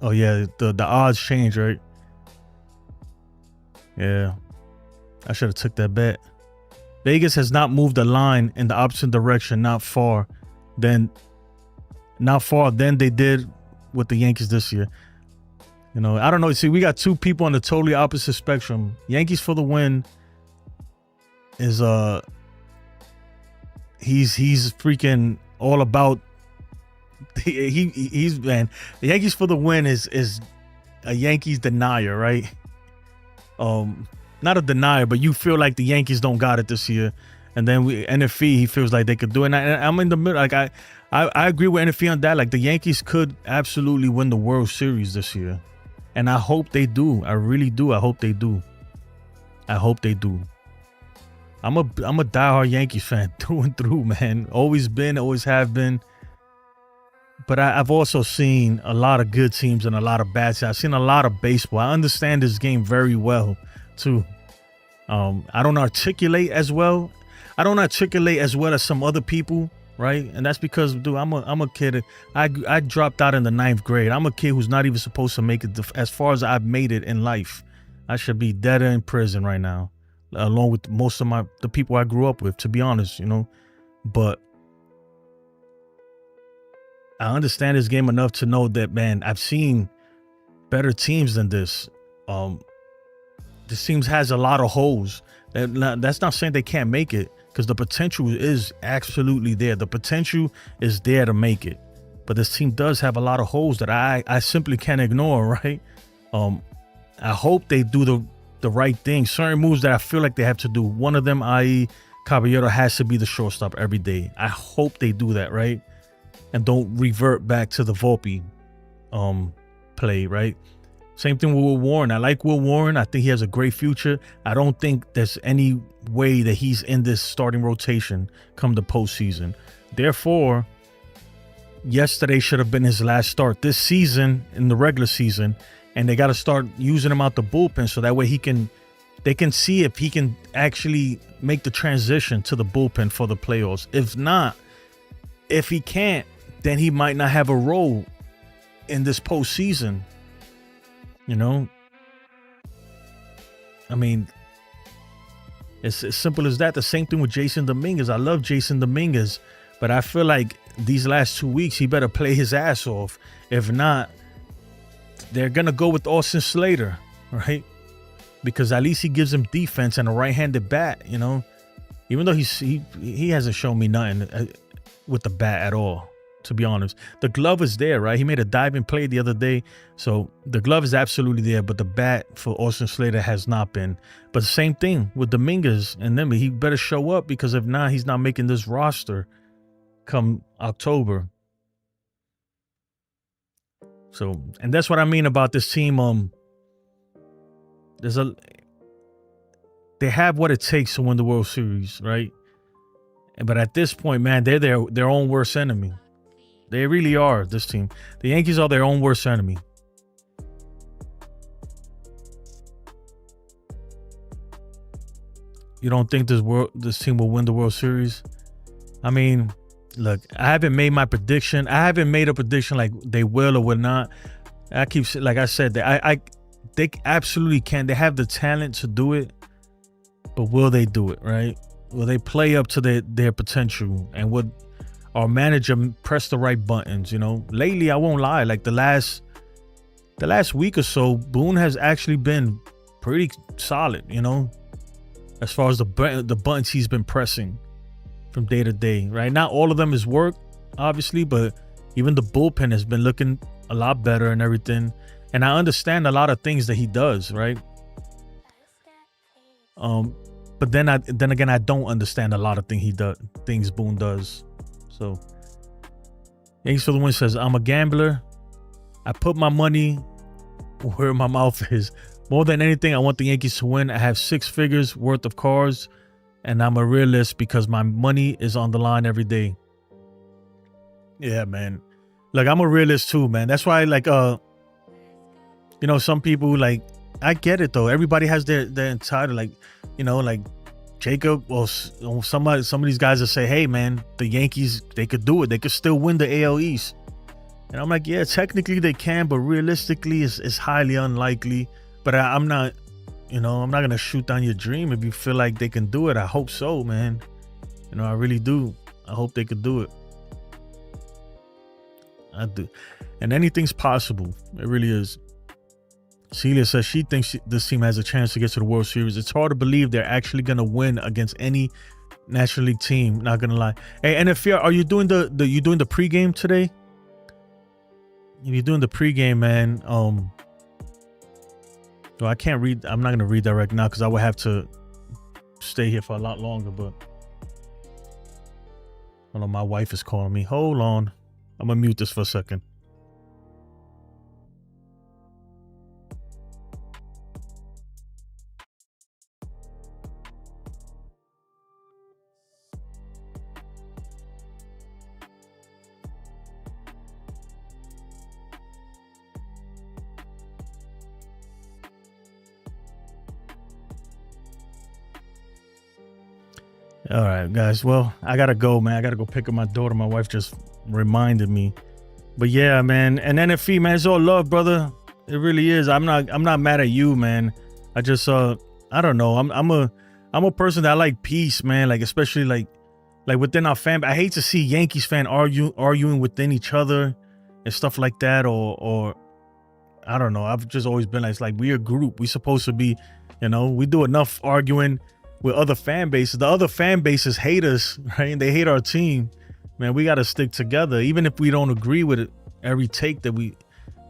oh yeah, the odds change, right? Yeah, I should have took that bet. Vegas has not moved the line in the opposite direction, not far than they did with the Yankees this year. You know, I don't know. See, we got two people on the totally opposite spectrum. Yankees for the win is he's freaking all about. He's man. The Yankees for the win is a Yankees denier, right? Not a denier, but you feel like the Yankees don't got it this year, and then NFE, he feels like they could do it. And I'm in the middle. Like I agree with NFE on that. Like the Yankees could absolutely win the World Series this year, and I hope they do. I really do. I hope they do. I'm a diehard Yankees fan through and through, man. Always been, always have been. But I've also seen a lot of good teams and a lot of bad teams. I've seen a lot of baseball. I understand this game very well, too. I don't articulate as well. I don't articulate as well as some other people, right? And that's because, dude, I'm a kid. I dropped out in the 9th grade. I'm a kid who's not even supposed to make it as far as I've made it in life. I should be dead in prison right now, along with most of the people I grew up with, to be honest, you know. But I understand this game enough to know that, man, I've seen better teams than this. This team has a lot of holes. That's not saying they can't make it, because the potential is absolutely there. The potential is there to make it. But this team does have a lot of holes that I simply can't ignore, right? I hope they do the right thing. Certain moves that I feel like they have to do. One of them, i.e. Caballero, has to be the shortstop every day. I hope they do that, right? And don't revert back to the Volpe play, right? Same thing with Will Warren. I like Will Warren. I think he has a great future. I don't think there's any way that he's in this starting rotation come the postseason. Therefore, yesterday should have been his last start this season in the regular season, and they got to start using him out the bullpen so that way they can see if he can actually make the transition to the bullpen for the playoffs. If not, if he can't, then he might not have a role in this postseason. You know, I mean, it's as simple as that. The same thing with Jason Dominguez. I love Jason Dominguez, but I feel like these last 2 weeks, he better play his ass off. If not, they're going to go with Austin Slater, right? Because at least he gives him defense and a right-handed bat, you know, even though he hasn't shown me nothing with the bat at all, to be honest. The glove is there, right? He made a diving play the other day. So the glove is absolutely there, but the bat for Austin Slater has not been. But the same thing with Dominguez and them. He better show up, because if not, he's not making this roster come October. So, and that's what I mean about this team. They have what it takes to win the World Series, right? But at this point, man, they're their own worst enemy. They really are, this team. The Yankees are their own worst enemy. You don't think this team will win the World Series? I mean, look, I haven't made my prediction. I haven't made a prediction like they will or will not. Like I said, they absolutely can. They have the talent to do it, but will they do it, right? Will they play up to their potential? And would our manager press the right buttons? You know, lately, I won't lie, like the last week or so, Boone has actually been pretty solid, you know, as far as the buttons he's been pressing from day to day, right? Not all of them is work, obviously, but even the bullpen has been looking a lot better and everything. And I understand a lot of things that he does, right? But then again, I don't understand a lot of things Boone does. So, Yankees for the win says, I'm a gambler. I put my money where my mouth is. More than anything, I want the Yankees to win. I have 6 figures worth of cards, and I'm a realist because my money is on the line every day. Yeah, man. Look, I'm a realist too, man. That's why, like, you know, some people, like, I get it though. Everybody has their entitled, like, you know, like Jacob or some of these guys that say, hey man, the Yankees, they could do it. They could still win the AL East. And I'm like, yeah, technically they can, but realistically it's highly unlikely. But I'm not, you know, I'm not going to shoot down your dream. If you feel like they can do it, I hope so, man. You know, I really do. I hope they could do it. I do. And anything's possible. It really is. Celia says she thinks this team has a chance to get to the World Series. It's hard to believe they're actually going to win against any National League team. Not going to lie. Hey, NFL, are you doing the pregame today? If you're doing the pregame, man, well, I can't read. I'm not going to read that right now because I would have to stay here for a lot longer. But hold on, my wife is calling me. Hold on. I'm going to mute this for a second. All right, guys. Well, I gotta go, man. I gotta go pick up my daughter. My wife just reminded me. But yeah, man. And NFE, man, it's all love, brother. It really is. I'm not mad at you, man. I just I don't know. I'm a person that I like peace, man. Like especially like within our family. I hate to see Yankees fan arguing within each other and stuff like that, or I don't know. I've just always been like, it's like we're a group. We supposed to be, you know, we do enough arguing with other fan bases. The other fan bases hate us, right? They hate our team. Man, we got to stick together. Even if we don't agree with it, every take that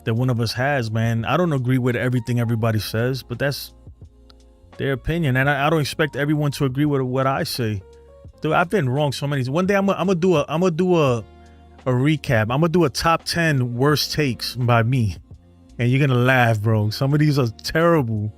one of us has, man. I don't agree with everything everybody says, but that's their opinion. And I don't expect everyone to agree with what I say. Dude, I've been wrong so many. One day I'm gonna do a recap. I'm gonna do a top 10 worst takes by me. and you're gonna laugh, bro. Some of these are terrible.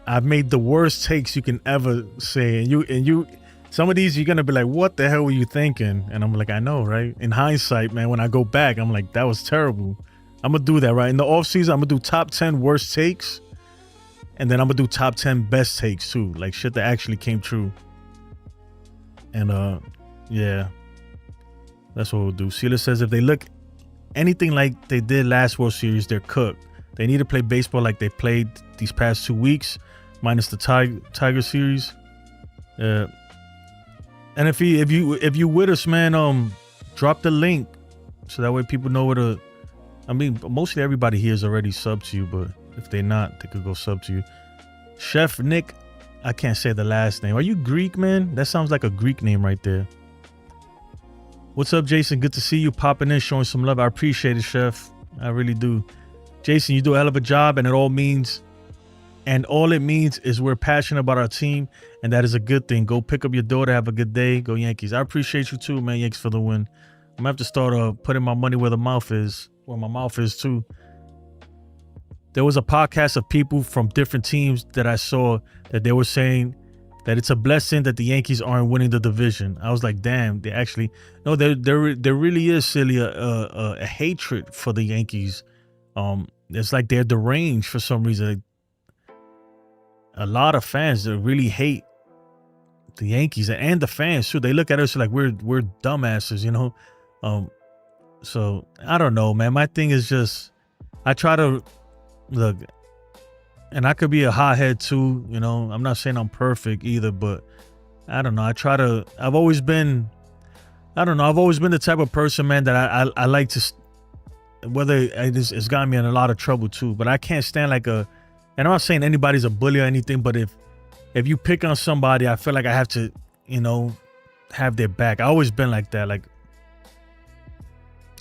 I've made the worst takes you can ever say, and you some of these you're gonna be like, what the hell were you thinking? And I'm like, I know, right? In hindsight, man, when I go back, I'm like, that was terrible. I'm gonna do that, right? In the off season, I'm gonna do top 10 worst takes, and then I'm gonna do top 10 best takes too, like shit that actually came true. And yeah, that's what we'll do. Sheila says if they look anything like they did last World Series, they're cooked. They need to play baseball like they played these past 2 weeks, minus the Tiger series. And if you with us, man, drop the link so that way people know where to. I mean, mostly everybody here is already sub to you, but if they're not, they could go sub to you. Chef Nick, I can't say the last name. Are you Greek, man? That sounds like a Greek name right there. What's up, Jason? Good to see you popping in, showing some love. I appreciate it, Chef. I really do. Jason, you do a hell of a job, and all it means is we're passionate about our team, and that is a good thing. Go pick up your daughter. Have a good day. Go Yankees. I appreciate you too, man. Yankees for the win. I'm gonna have to start putting my money where the mouth is, where my mouth is too. There was a podcast of people from different teams that I saw that they were saying that it's a blessing that the Yankees aren't winning the division. I was like, damn, they actually no. There really is, silly a hatred for the Yankees. It's like they're deranged for some reason. A lot of fans that really hate the Yankees and the fans too. They look at us like we're dumbasses, you know. So I don't know, man. My thing is just I try to look, and I could be a hothead too, you know. I'm not saying I'm perfect either, but I don't know. I've always been the type of person, man, that I like to, whether it's gotten me in a lot of trouble too, but I can't stand like and I'm not saying anybody's a bully or anything, but if you pick on somebody, I feel like I have to, you know, have their back. I always been like that. Like,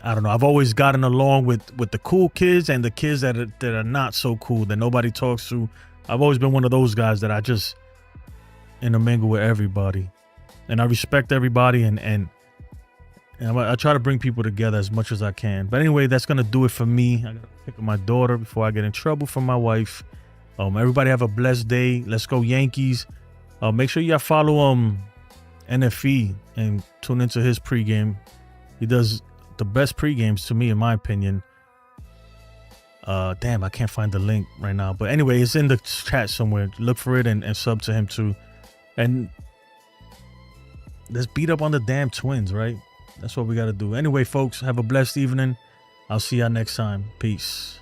I don't know. I've always gotten along with the cool kids and the kids that are not so cool, that nobody talks to. I've always been one of those guys that I just intermingle with everybody, and I respect everybody, and I try to bring people together as much as I can. But anyway, that's gonna do it for me. I gotta pick up my daughter before I get in trouble from my wife. Everybody have a blessed day. Let's go Yankees. Make sure y'all follow NFE and tune into his pregame. He does the best pregames to me, in my opinion. Damn, I can't find the link right now. But anyway, it's in the chat somewhere. Look for it and sub to him too. And let's beat up on the damn Twins, right? That's what we got to do. Anyway, folks, have a blessed evening. I'll see y'all next time. Peace.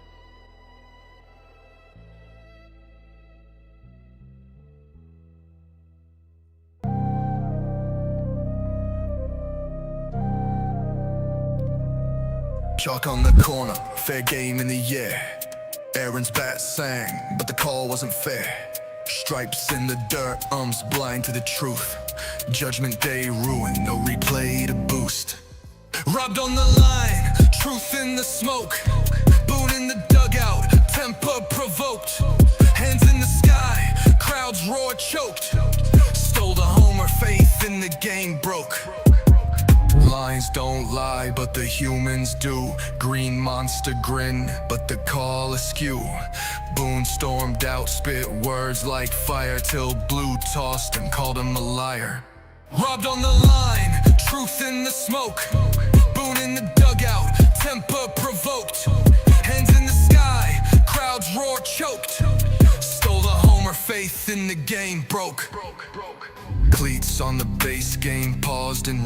Chalk on the corner, fair game in the air. Aaron's bat sang, but the call wasn't fair. Stripes in the dirt, blind to the truth. Judgment day ruined, no replay to boost. Robbed on the line, truth in the smoke. Boone in the dugout, temper provoked. Hands in the sky, crowds roar choked. Stole the homer, faith in the game broke. Lines don't lie, but the humans do. Green monster grin, but the call askew. Boone stormed out, spit words like fire, till Blue tossed and called him a liar. Robbed on the line, truth in the smoke. Boone in the dugout, temper provoked. Hands in the sky, crowds roar choked. Stole the homer, faith in the game broke. Cleats on the base game paused and